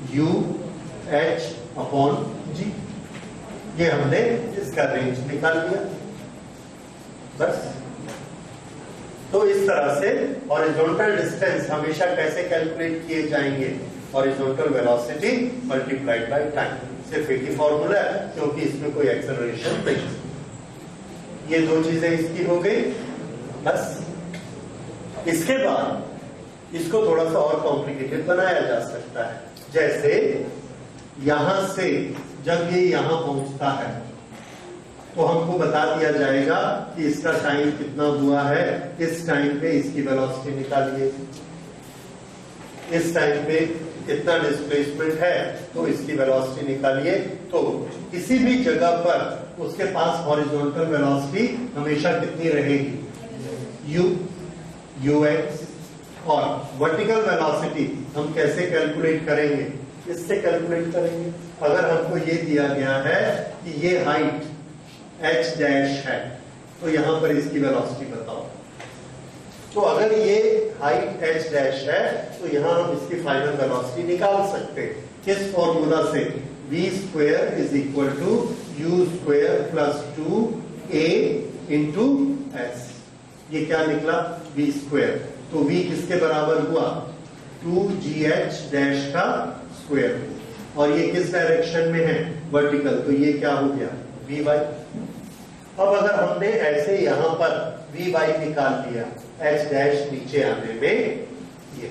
2u(h) अपॉन g। ये हमने इसका रेंज निकाल लिया बस। तो इस तरह से हॉरिजॉन्टल डिस्टेंस हमेशा कैसे कैलकुलेट किए जाएंगे? Horizontal velocity multiplied by time, सिर्फ एक ही फॉर्मूला है, क्योंकि इसमें कोई एक्सेलरेशन नहीं। ये दो चीजें इसकी हो गई बस। इसके बाद इसको थोड़ा सा और कॉम्प्लिकेटेड बनाया जा सकता है। जैसे यहां से जब ये यहां पहुंचता है तो हमको बता दिया जाएगा कि इसका टाइम कितना हुआ है, इस टाइम पे इसकी वेलोसिटी निकालिए, इस टाइम पे कितना डिस्प्लेसमेंट है तो इसकी वेलोसिटी निकालिए। तो किसी भी जगह पर उसके पास हॉरिजॉन्टल वेलोसिटी हमेशा कितनी रहेगी? ux। और वर्टिकल वेलोसिटी हम कैसे कैलकुलेट करेंगे? इससे कैलकुलेट करेंगे। अगर हमको ये दिया गया है कि ये हाइट h डैश है, तो यहां पर इसकी वेलोसिटी बताओ। तो अगर ये हाइट h डैश है तो यहां हम इसकी फाइनल वेलोसिटी निकाल सकते हैं। किस फॉर्मूला से? v square is equal to u square plus 2a into s। ये क्या निकला? v square. तो v किसके बराबर हुआ? 2gh डैश का स्क्वायर। और ये किस डायरेक्शन में है? वर्टिकल। तो ये क्या हो गया? vy। अब अगर हमने ऐसे यहां पर vy निकाल लिया h डैश नीचे आने में, ये,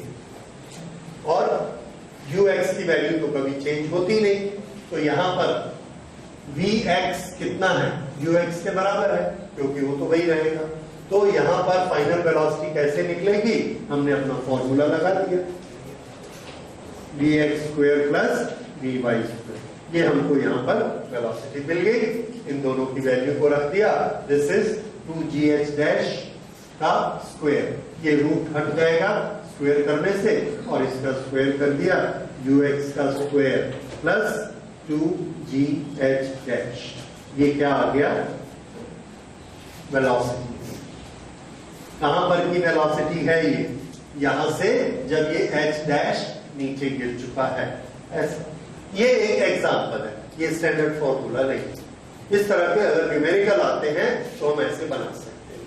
और ux की वैल्यू तो कभी चेंज होती नहीं, तो यहां पर vx कितना है? ux के बराबर है, क्योंकि वो तो वही रहेगा। तो यहां पर फाइनल वेलोसिटी कैसे निकलेगी? हमने अपना फॉर्मूला लगा दिया, vx square plus vy square. ये हमको यहाँ पर वेलोसिटी मिल गई। इन दोनों की वैल्यू को रख दिया। दिस इज 2gh डैश का स्क्वायर। ये रूट हट जाएगा स्क्वायर करने से, और इसका स्क्वायर कर दिया ux का स्क्वायर प्लस 2gh डैश। ये क्या आ गया? वेलोसिटी। कहां पर की वेलोसिटी है ये? यहां से जब ये h डैश नीचे गिर चुका है, ऐसा। ये एक एग्जांपल है, ये स्टैंडर्ड फॉर्मूला नहीं। इस तरह के अगर न्यूमेरिकल आते हैं तो हम ऐसे बना सकते हैं।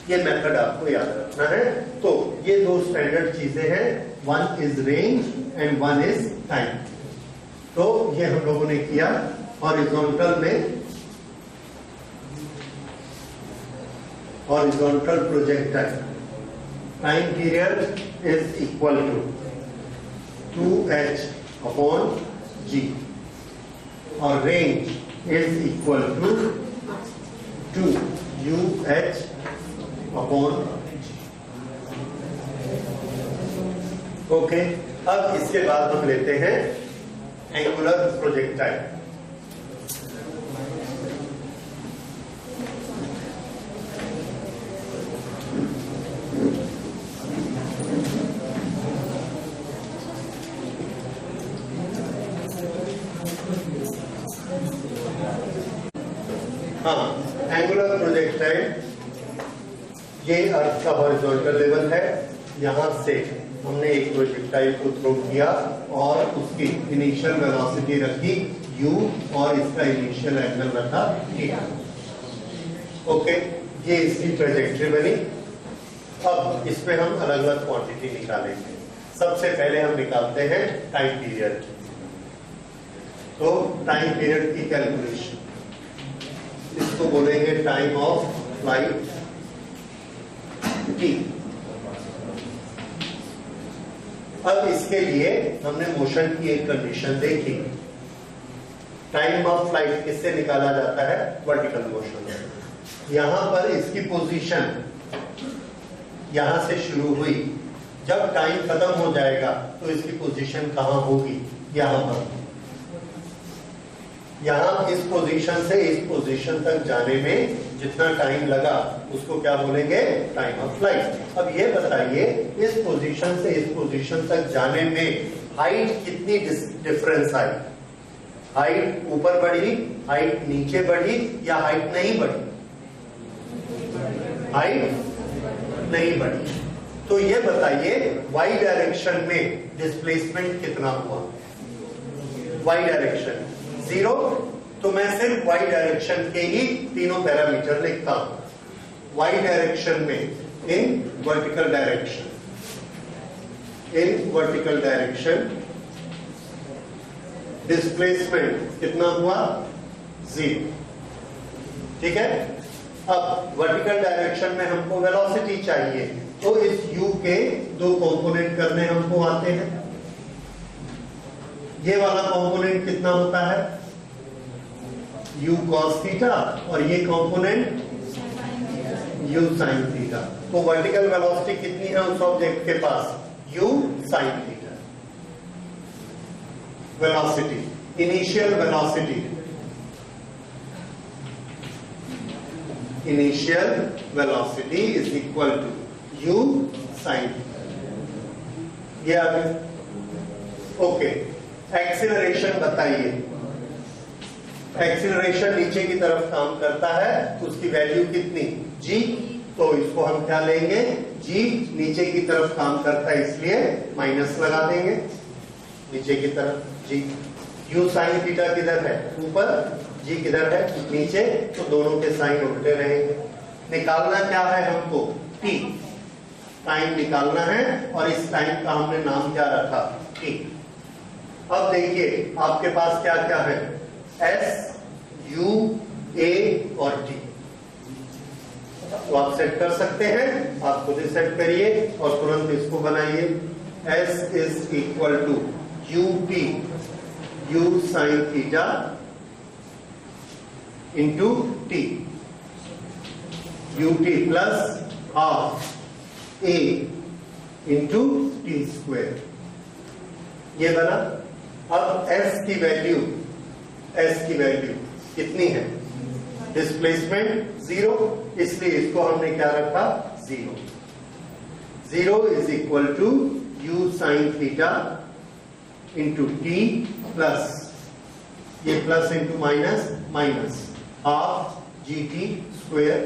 ये मेथड आपको याद रखना है। तो ये दो स्टैंडर्ड चीजें हैं, one is range and one is time. तो ये हम लोगों ने किया हॉरिजॉन्टल में, horizontal projectile time period is equal to 2h upon g, और range is equal to 2uh upon g। Okay, अब इसके बाद हम लेते हैं एंगुलर प्रोजेक्टाइल। हाँ, एंगुलर प्रोजेक्टाइल ये अर्थ का हॉरिजॉन्टल लेवल है। यहां से हमने एक प्रोजेक्टाइल को थ्रो किया और उसकी इनिशियल वेलोसिटी रखी u और इसका इनिशियल एंगल रखा थीटा। ओके, ये इसकी ट्रेजेक्टरी बनी। अब इसमें हम अलग अलग क्वांटिटी निकालेंगे। सबसे पहले हम निकालते हैं टाइम पीरियड। तो टाइम पीरियड की कैलकुलेशन, इसको बोलेंगे टाइम ऑफ फ्लाइट t। अब इसके लिए हमने मोशन की एक कंडीशन देखी। टाइम ऑफ फ्लाइट किससे निकाला जाता है? Vertical motion. यहां पर इसकी पोजीशन यहां से शुरू हुई, जब टाइम खत्म हो जाएगा तो इसकी पोजीशन कहां होगी? यहां पर। यहां इस पोजीशन से इस पोजीशन तक जाने में जितना टाइम लगा उसको क्या बोलेंगे? Time of flight. अब ये बताइए, इस पोजीशन से इस पोजीशन तक जाने में हाइट कितनी डिफरेंस आई? हाइट ऊपर बढ़ी, हाइट नीचे बढ़ी, या हाइट नहीं बढ़ी? हाइट नहीं बढ़ी। तो ये बताइए y डायरेक्शन में डिस्प्लेसमेंट कितना हुआ? y direction 0। तो मैं सिर्फ y डायरेक्शन के ही तीनों पैरामीटर लिखता हूं। y डायरेक्शन में इन वर्टिकल डायरेक्शन डिस्प्लेसमेंट कितना हुआ? 0। ठीक है। अब वर्टिकल डायरेक्शन में हमको वेलोसिटी चाहिए, तो इस u के दो कंपोनेंट करने हमको आते हैं। ये वाला कंपोनेंट कितना होता है? u cos थीटा, और ये कंपोनेंट u sin थीटा। तो वर्टिकल वेलोसिटी कितनी है उस ऑब्जेक्ट के पास? u sin theta. Velocity, initial velocity is equal to u sin theta. ये आ गया। ओके, एक्सीलरेशन बताइए। एक्सीलरेशन नीचे की तरफ काम करता है, उसकी वैल्यू कितनी? g। तो इसको हम क्या लेंगे? g नीचे की तरफ काम करता है, इसलिए माइनस लगा देंगे नीचे की तरफ g। u sin थीटा किधर है? ऊपर। g किधर है? नीचे। तो दोनों के साइन उल्टे रहेंगे। निकालना क्या है हमको? t। टाइम निकालना है, और इस टाइम का हमने नाम क्या रखा? t। अब देखिए आपके पास क्या क्या है? s, u, a और t। तो आप सेट कर सकते हैं, आप खुद ही सेट करिए और तुरंत इसको बनाइए। s is equal to ut, u sin theta into t, ut plus half a into t square. ये बना। अब s की वैल्यू कितनी है? डिस्प्लेसमेंट 0, इसलिए इसको हमने क्या रखा? 0। 0 is equal to u sin theta into t plus, ये plus into minus half gt square.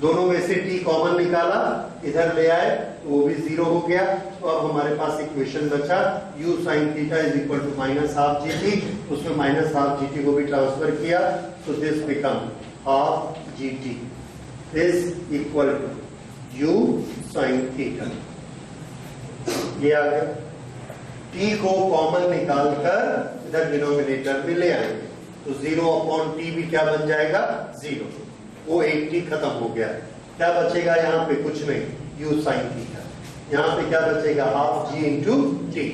दोनों में से t कॉमन निकाला, इधर ले आए तो वो भी 0 हो गया। तो अब हमारे पास इक्वेशन बचा u sin theta is equal to minus half gt। उसमें माइनस हाफ gt को भी ट्रांसफर किया, तो this become half gt is equal to u sin theta. ये आ गया। t को कॉमन निकालकर इधर डिनोमिनेटर में ले आएंगे, तो 0/t भी क्या बन जाएगा? 0। वो 80 खत्म हो गया। क्या बचेगा यहाँ पे? कुछ नहीं, u sin थीटा। यहाँ पे क्या बचेगा? Half g into T.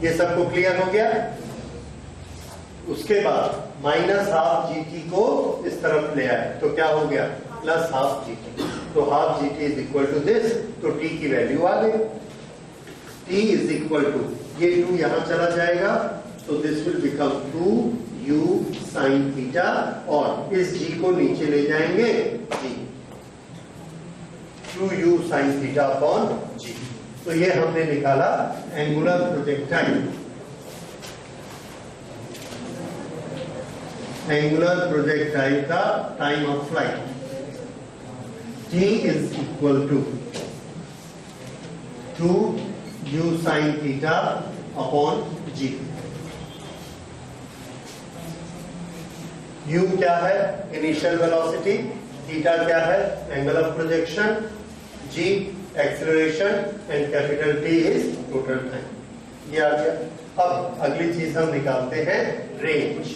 ये सबको क्लियर हो गया। उसके बाद माइनस हाफ gt को इस तरफ ले आए, तो क्या हो गया? Plus half gt। तो हाफ gt is equal to this, तो t की वैल्यू आ गई। t इज इक्वल टू, ये 2 यहां चला जाएगा, तो this will become 2u sin theta, और इस g को नीचे ले जाएंगे g, 2u sin theta upon g। तो ये हमने निकाला एंगुलर प्रोजेक्टाइल। एंगुलर प्रोजेक्टाइल का time of flight t is equal to 2u sin theta upon g। u क्या है? Initial velocity. थीटा क्या है? Angle of projection. g acceleration, and capital T is total time. ये आ गया। अब अगली चीज हम निकालते हैं रेंज।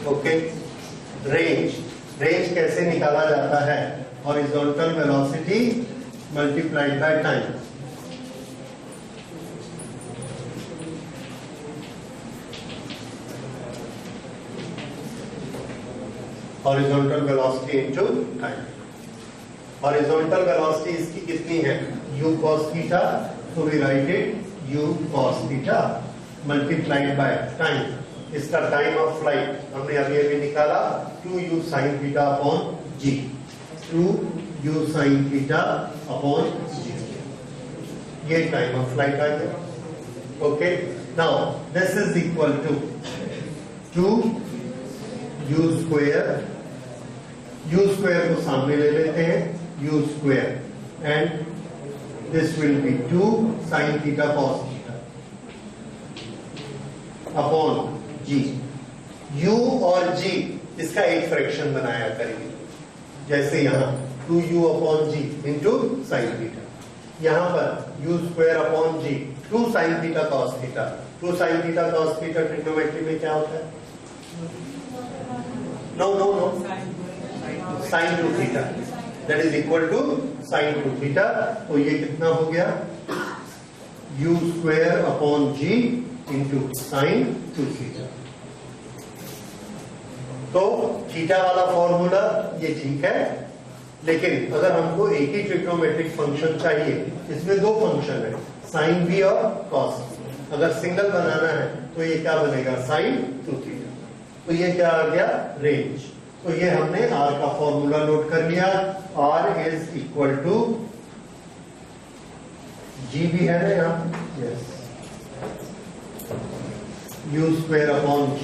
ओके, रेंज कैसे निकाला जाता है? Horizontal velocity multiplied by time. Horizontal velocity into time. Horizontal velocity इसकी कितनी है, u cos theta, so we write it u cos theta multiplied by time. इसका टाइम ऑफ फ्लाइट हमने अभी निकाला 2u sin theta upon g, 2u sin theta upon g, ये time of flight आ गया। Okay, now this is equal to 2u square, u square को सामने ले लेते हैं, u square and this will be 2 sin theta cos theta upon g। u और g इसका एक फ्रैक्शन बनाया करेंगे, जैसे यहां 2u अपॉन g इंटू साइन थीटा, यहां पर u square upon g 2 sin theta cos theta. 2 sin theta cos theta trigonometry में क्या होता है, no no no, sin 2 theta, that is equal to sin 2 theta. तो ये कितना हो गया, u square upon g into sine 2 theta. तो थीटा वाला फॉर्मूला ये ठीक है, लेकिन अगर हमको एक ही ट्रिग्नोमेट्रिक फंक्शन चाहिए, इसमें दो फंक्शन है, साइन भी और कॉस। अगर सिंगल बनाना है तो ये क्या बनेगा, साइन 2 थीटा। तो ये क्या आ गया, रेंज। तो ये हमने r का फॉर्मूला नोट कर लिया, r is equal to g भी है ना यहाँ, yes, u square upon g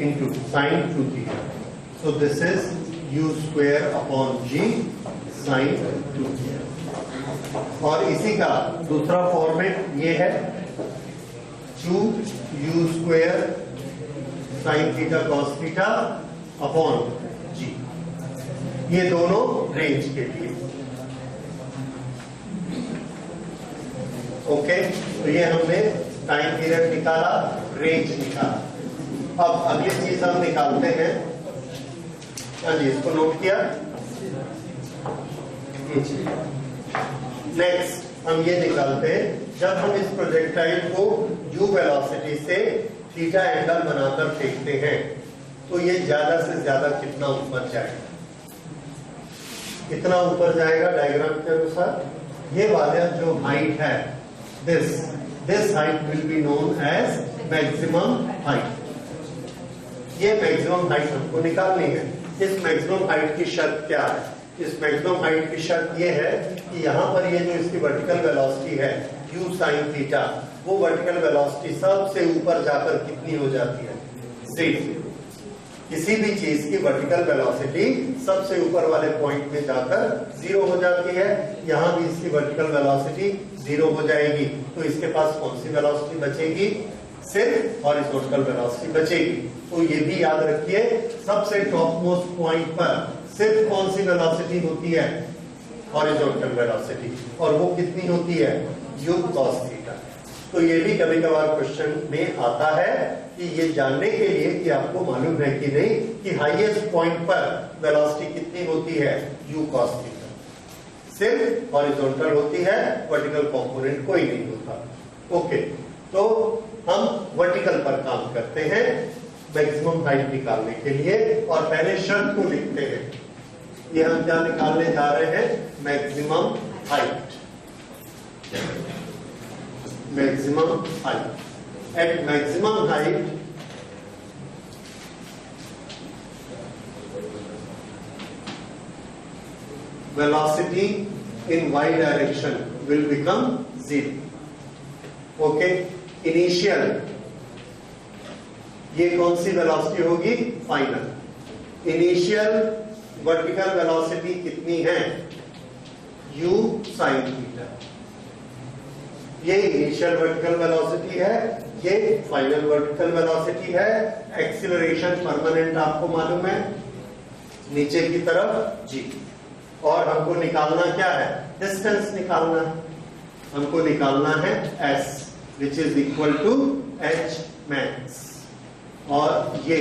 into sine 2 theta. So this is u square upon g sine 2 theta. और इसी का दूसरा फॉर्मेट ये है 2u square sine theta cos theta upon g, ये दोनों रेंज के लिए। ओके, तो ये हमने टाइम पीरियड निकाला, रेंज निकाला। अब अगली चीज हम निकालते हैं, हाँ जी, इसको नोट किया। नेक्स्ट हम ये निकालते हैं, जब हम इस प्रोजेक्टाइल को u वेलोसिटी से थीटा एंगल बनाकर फेंकते हैं तो ये ज्यादा से ज्यादा कितना ऊपर जाएगा, कितना ऊपर जाएगा डायग्राम के अनुसार, ये वाला जो हाइट है, this height will be known as maximum height. ये मैक्सिमम हाइट हमको निकालनी है। इस मैक्सिमम हाइट की शर्त क्या है, इस मैक्सिमम हाइट की शर्त ये है कि यहाँ पर ये जो इसकी वर्टिकल वेलोसिटी है u sin थीटा, वो वर्टिकल वेलोसिटी सबसे ऊपर जाकर कितनी हो जाती है, 0। किसी भी चीज की वर्टिकल वेलोसिटी सबसे ऊपर वाले पॉइंट में जाकर 0 हो जाती है। यहाँ भी इसकी वर्टिकल वेलोसिटी 0 हो जाएगी, तो इसके पास कौन सी वेलोसिटी बचेगी, सिर्फ हॉरिजॉन्टल वेलोसिटी बचेगी। तो ये भी याद रखिए, सबसे टॉप मोस्ट पॉइंट पर सिर्फ कौन सी वेलोसिटी होती है, हॉरिजॉन्टल वेलोसिटी, और वो कितनी होती है, u cos थीटा। तो ये भी कभी कभार क्वेश्चन में आता है कि ये जानने के लिए कि आपको मालूम है कि नहीं कि हाईएस्ट पॉइंट पर वेलोसिटी कितनी होती है, u cos थीटा, सिर्फ हॉरिजॉन्टल होती है, वर्टिकल कंपोनेंट कोई नहीं होता। ओके, तो हम वर्टिकल पर काम करते हैं मैक्सिमम हाइट निकालने के लिए, और पहले शर्त को लिखते हैं। ये हम क्या निकालने जा रहे हैं, maximum height. Maximum height, at maximum height velocity in y direction will become 0. Okay, initial ये कौन सी वेलोसिटी होगी, फाइनल। इनिशियल वर्टिकल वेलोसिटी कितनी है, u sin थीटा। ये इनिशियल वर्टिकल वेलोसिटी है, ये फाइनल वर्टिकल वेलोसिटी है। एक्सीलरेशन परमानेंट आपको मालूम है, नीचे की तरफ g, और हमको निकालना क्या है, डिस्टेंस निकालना है। हमको निकालना है s which is equal to h max, और ये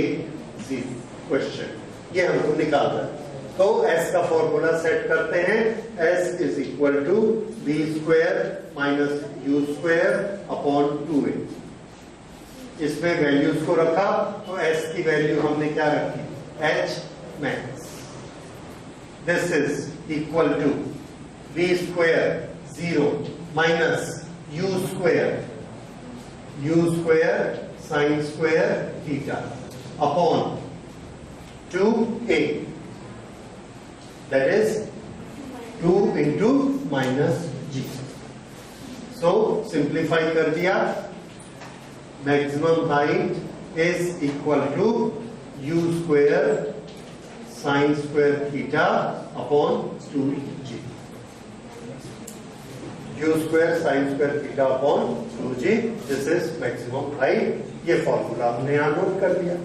क्वेश्चन ये हमको निकालना है। तो s का फॉर्मूला सेट करते हैं, s is equal to b square minus u square upon 2a। इसमें वैल्यूज को रखा, तो s की वैल्यू हमने क्या रखी, h max. This is equal to v square 0 minus u square sin square theta upon 2a, that is 2 into minus g. So simplify कर दिया, maximum height is equal to u square sin square theta upon 2g. u square sin square theta upon 2g, this is maximum height. ये formula हमने यहाँ note कर दिया.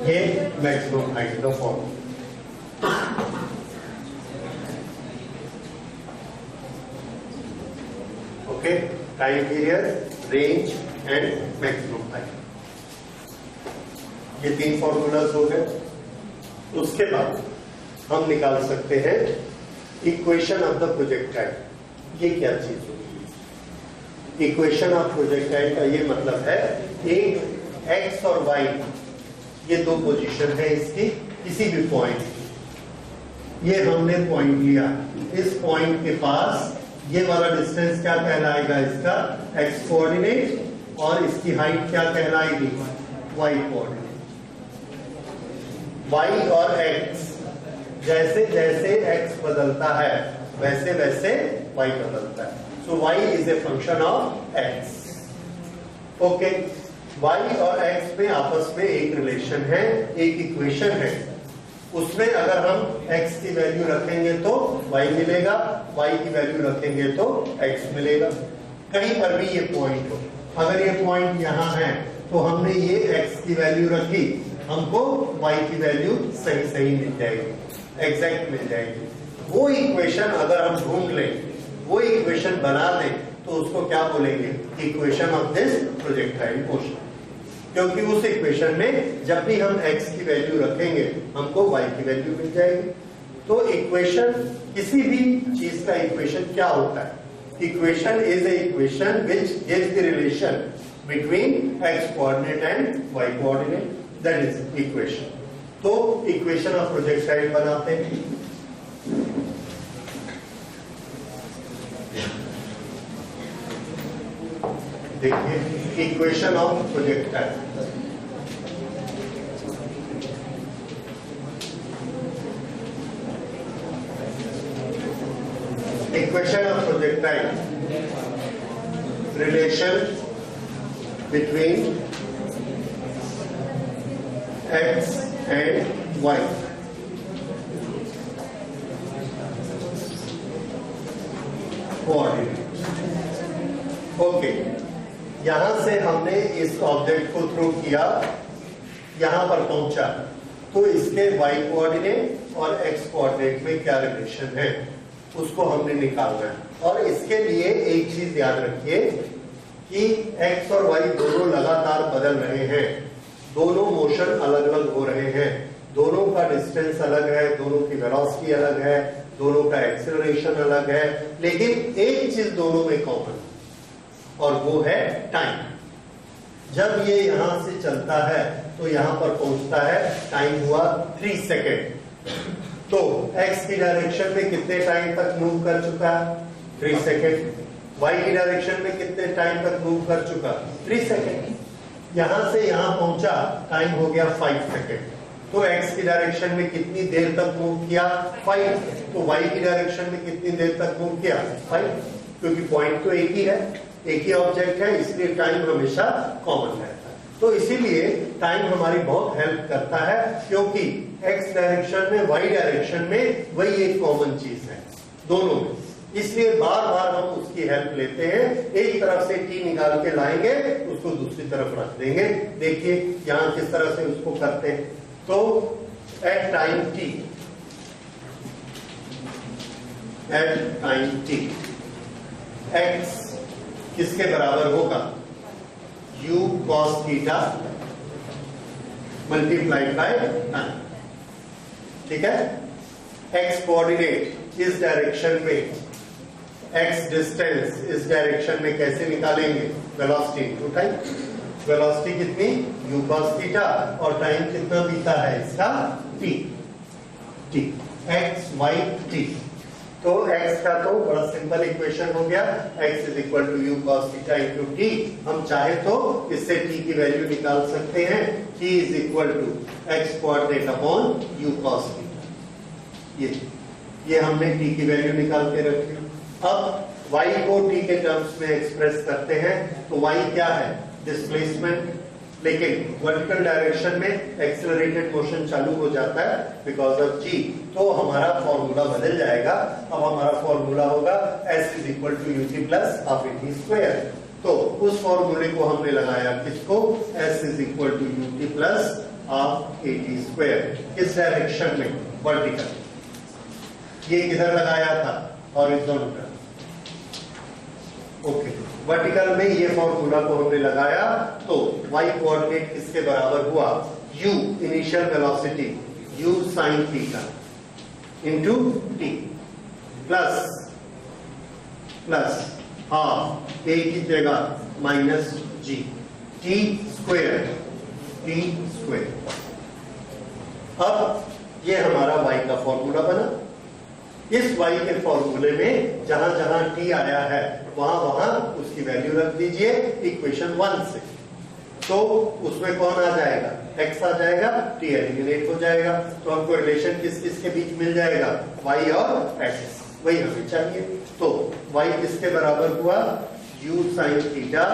ये maximum height का form. Okay, time period, range and maximum height, ये 3 formulas हो गए. उसके बाद हम निकाल सकते हैं इक्वेशन ऑफ द प्रोजेक्टाइल. ये क्या चीज होगी? इक्वेशन ऑफ प्रोजेक्टाइल का ये मतलब है एक एक्स और वाई, ये 2 पोजीशन है इसकी किसी भी पॉइंट की. ये हमने पॉइंट लिया, इस पॉइंट के पास ये वाला डिस्टेंस क्या कहलाएगा? इसका एक्स कोऑर्डिनेट, और इसकी हाइट क्या कहलाएगी? Y coordinate. वाई और एक्स, जैसे जैसे एक्स बदलता है वैसे वैसे वाई बदलता है. So y is a function of x. Okay, y और x में आपस में एक रिलेशन है, एक इक्वेशन है. उसमें अगर हम x की वैल्यू रखेंगे तो y मिलेगा, y की वैल्यू रखेंगे तो x मिलेगा. कहीं पर भी ये पॉइंट हो, अगर ये पॉइंट यहाँ है तो हमने ये x की वैल्यू रखी, हमको y की वैल्यू सही सही मिल जाएगी, एग्जैक्ट मिल जाएगी. वो इक्वेशन अगर हम ढूंढ लें, वो इक्वेशन बना दें, तो उसको क्या बोलेंगे? Equation of this projectile motion. क्योंकि उस इक्वेशन में जब भी हम x की वैल्यू रखेंगे हमको y की वैल्यू मिल जाएगी. तो इक्वेशन, किसी भी चीज का इक्वेशन क्या होता है? Equation is a equation which gives the relation between x coordinate and y coordinate, that is equation. तो इक्वेशन ऑफ प्रोजेक्टाइल बनाते हैं. देखिए, equation of projectile. Equation of projectile, relation between x and y. Coordinate. Okay, यहां से हमने इस object को throw किया, यहां पर पहुंचा, तो इसके y कोऑर्डिनेट और x कोऑर्डिनेट में क्या रिलेशन है उसको हमने निकालना है. और इसके लिए एक चीज याद रखिए कि x और y दोनों लगातार बदल रहे हैं, दोनों मोशन अलग अलग हो रहे हैं, दोनों का डिस्टेंस अलग है, दोनों की वेलोसिटी अलग है, दोनों का एक्सेलरेशन अलग है, लेकिन एक चीज दोनों में कॉमन, और वो है टाइम. जब ये यहां से चलता है तो यहां पर पहुंचता है, टाइम हुआ 3 सेकेंड. तो x की डायरेक्शन में कितने टाइम तक मूव कर चुका? 3 सेकेंड. y की डायरेक्शन में कितने टाइम तक मूव कर चुका? 3 सेकेंड. यहां से यहां पहुंचा, टाइम हो गया 5 सेकेंड. तो x की डायरेक्शन में कितनी देर तक मूव किया? 5. तो y की डायरेक्शन में कितनी देर तक मूव किया? 5. क्योंकि पॉइंट तो एक ही है, एक ही ऑब्जेक्ट है, इसलिए टाइम हमेशा कॉमन रहता है. तो इसीलिए टाइम हमारी बहुत हेल्प करता है, क्योंकि x डायरेक्शन में y डायरेक्शन में वही एक कॉमन चीज है दोनों में. इसलिए बार बार हम उसकी हेल्प लेते हैं. एक तरफ से t निकाल के लाएंगे, उसको दूसरी तरफ रख देंगे. देखिए यहां किस तरह से उसको करते हैं. तो at time t at time t, x किसके बराबर होगा, u cos थीटा मल्टीप्लाइड बाय टाइम। ठीक है, x कोऑर्डिनेट इस डायरेक्शन में, x डिस्टेंस इस डायरेक्शन में कैसे निकालेंगे, वेलोसिटी इनटू टाइम। वेलोसिटी कितनी, u cos थीटा, और टाइम कितना बीता है इसका, t, x y t। तो x का तो बड़ा सिंपल इक्वेशन हो गया, x is equal to u cos theta into t. हम चाहे तो इससे t की वैल्यू निकाल सकते हैं, t is equal to x coordinate upon u cos theta. ये हमने t की वैल्यू निकाल के रखी। अब y को t के टर्म्स में एक्सप्रेस करते हैं, तो y क्या है, डिस्प्लेसमेंट, लेकिन वर्टिकल डायरेक्शन में एक्सेलरेटेड मोशन चालू हो जाता है बिकॉज ऑफ g, तो हमारा फॉर्मूला बदल जाएगा। अब हमारा फॉर्मूला होगा s is equal to u t plus half a t square. तो उस फॉर्मूले को हमने लगाया किसको, s is equal to u t plus half a t square. किस डायरेक्शन में, वर्टिकल। ये किधर लगाया था, हॉरिजॉन्टल। ओके, वर्टिकल में ये फॉर्मूला को हमने लगाया, तो y कोऑर्डिनेट किसके बराबर हुआ, u initial velocity u sin theta into t plus half a की जगह माइनस g t स्क्वायर। अब ये हमारा y का फॉर्मूला बना। इस y के फॉर्मूले में जहां जहां t आया है वहां वहां उसकी वैल्यू रख दीजिए इक्वेशन 1 से, तो उसमें कौन आ जाएगा, x आ जाएगा, t एलिमिनेट हो जाएगा। तो हमको रिलेशन किस किस के बीच मिल जाएगा, y और x, वही हमें चाहिए। तो y किसके बराबर हुआ, u sin theta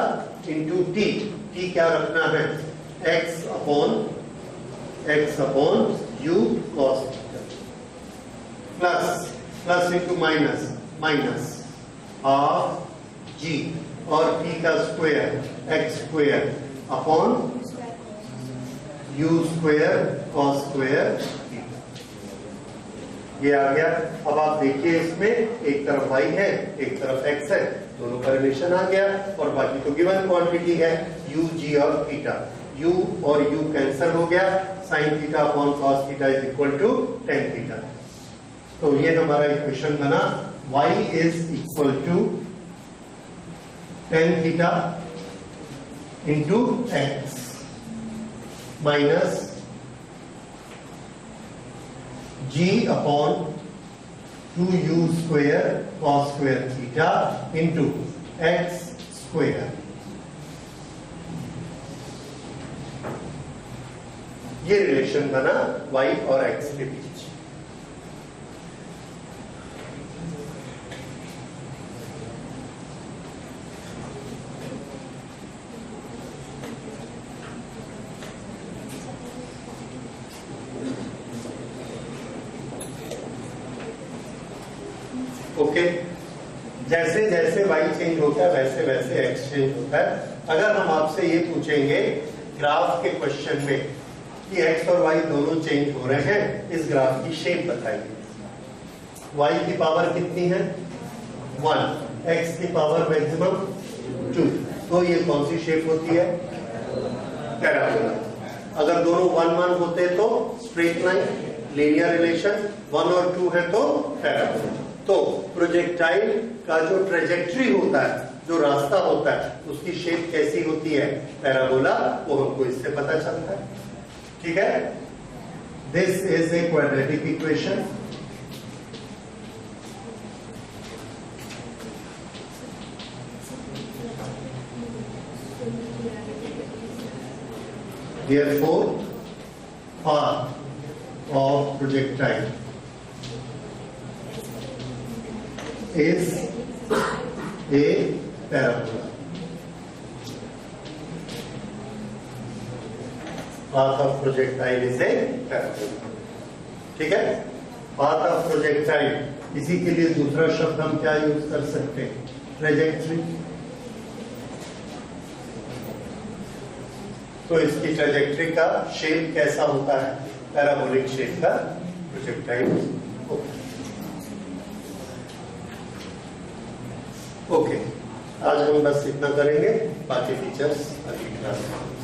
into t क्या रखना है, x upon u cos theta, plus into minus half g और t का square x square upon u square cos square. ये आ गया। अब आप देखिए इसमें एक तरफ y है एक तरफ x है, दोनों का रिलेशन आ गया, और बाकी तो गिवन क्वांटिटी है u g और थीटा। u और u कैंसिल हो गया, sin theta upon cos theta is equal to tan theta. तो ये हमारा इक्वेशन बना, y is equal to tan theta into x minus g upon 2u square cos square theta into x square. ये relation बना y और x के बीच। Okay, जैसे जैसे y चेंज होता है वैसे वैसे x चेंज होता है। अगर हम आपसे ये पूछेंगे ग्राफ के क्वेश्चन में कि x और y दोनों चेंज हो रहे हैं, इस ग्राफ की शेप बताइए। y की पावर कितनी है, 1, x की पावर मैक्सिमम 2, तो ये कौन सी शेप होती है, पैराबोला। अगर दोनों 1 1 होते तो स्ट्रेट लाइन, लीनियर रिलेशन, 1 और 2 है तो पैराबोला। तो प्रोजेक्टाइल का जो ट्रेजेक्ट्री होता है, जो रास्ता होता है, उसकी शेप कैसी होती है, पैराबोला, वो हमको इससे पता चलता है। ठीक है, this is a quadratic equation. Therefore, path of projectile is a parabola. Path of projectile is a parabola. ठीक है, path of projectile, इसी के लिए दूसरा शब्द हम क्या यूज कर सकते हैं, ट्रेजेक्ट्री। तो इसकी ट्रेजेक्ट्री का शेप कैसा होता है, पैराबोलिक शेप का प्रोजेक्टाइल। ओके, आज हम बस इतना करेंगे, बाकी टीचर्स अगली क्लास में।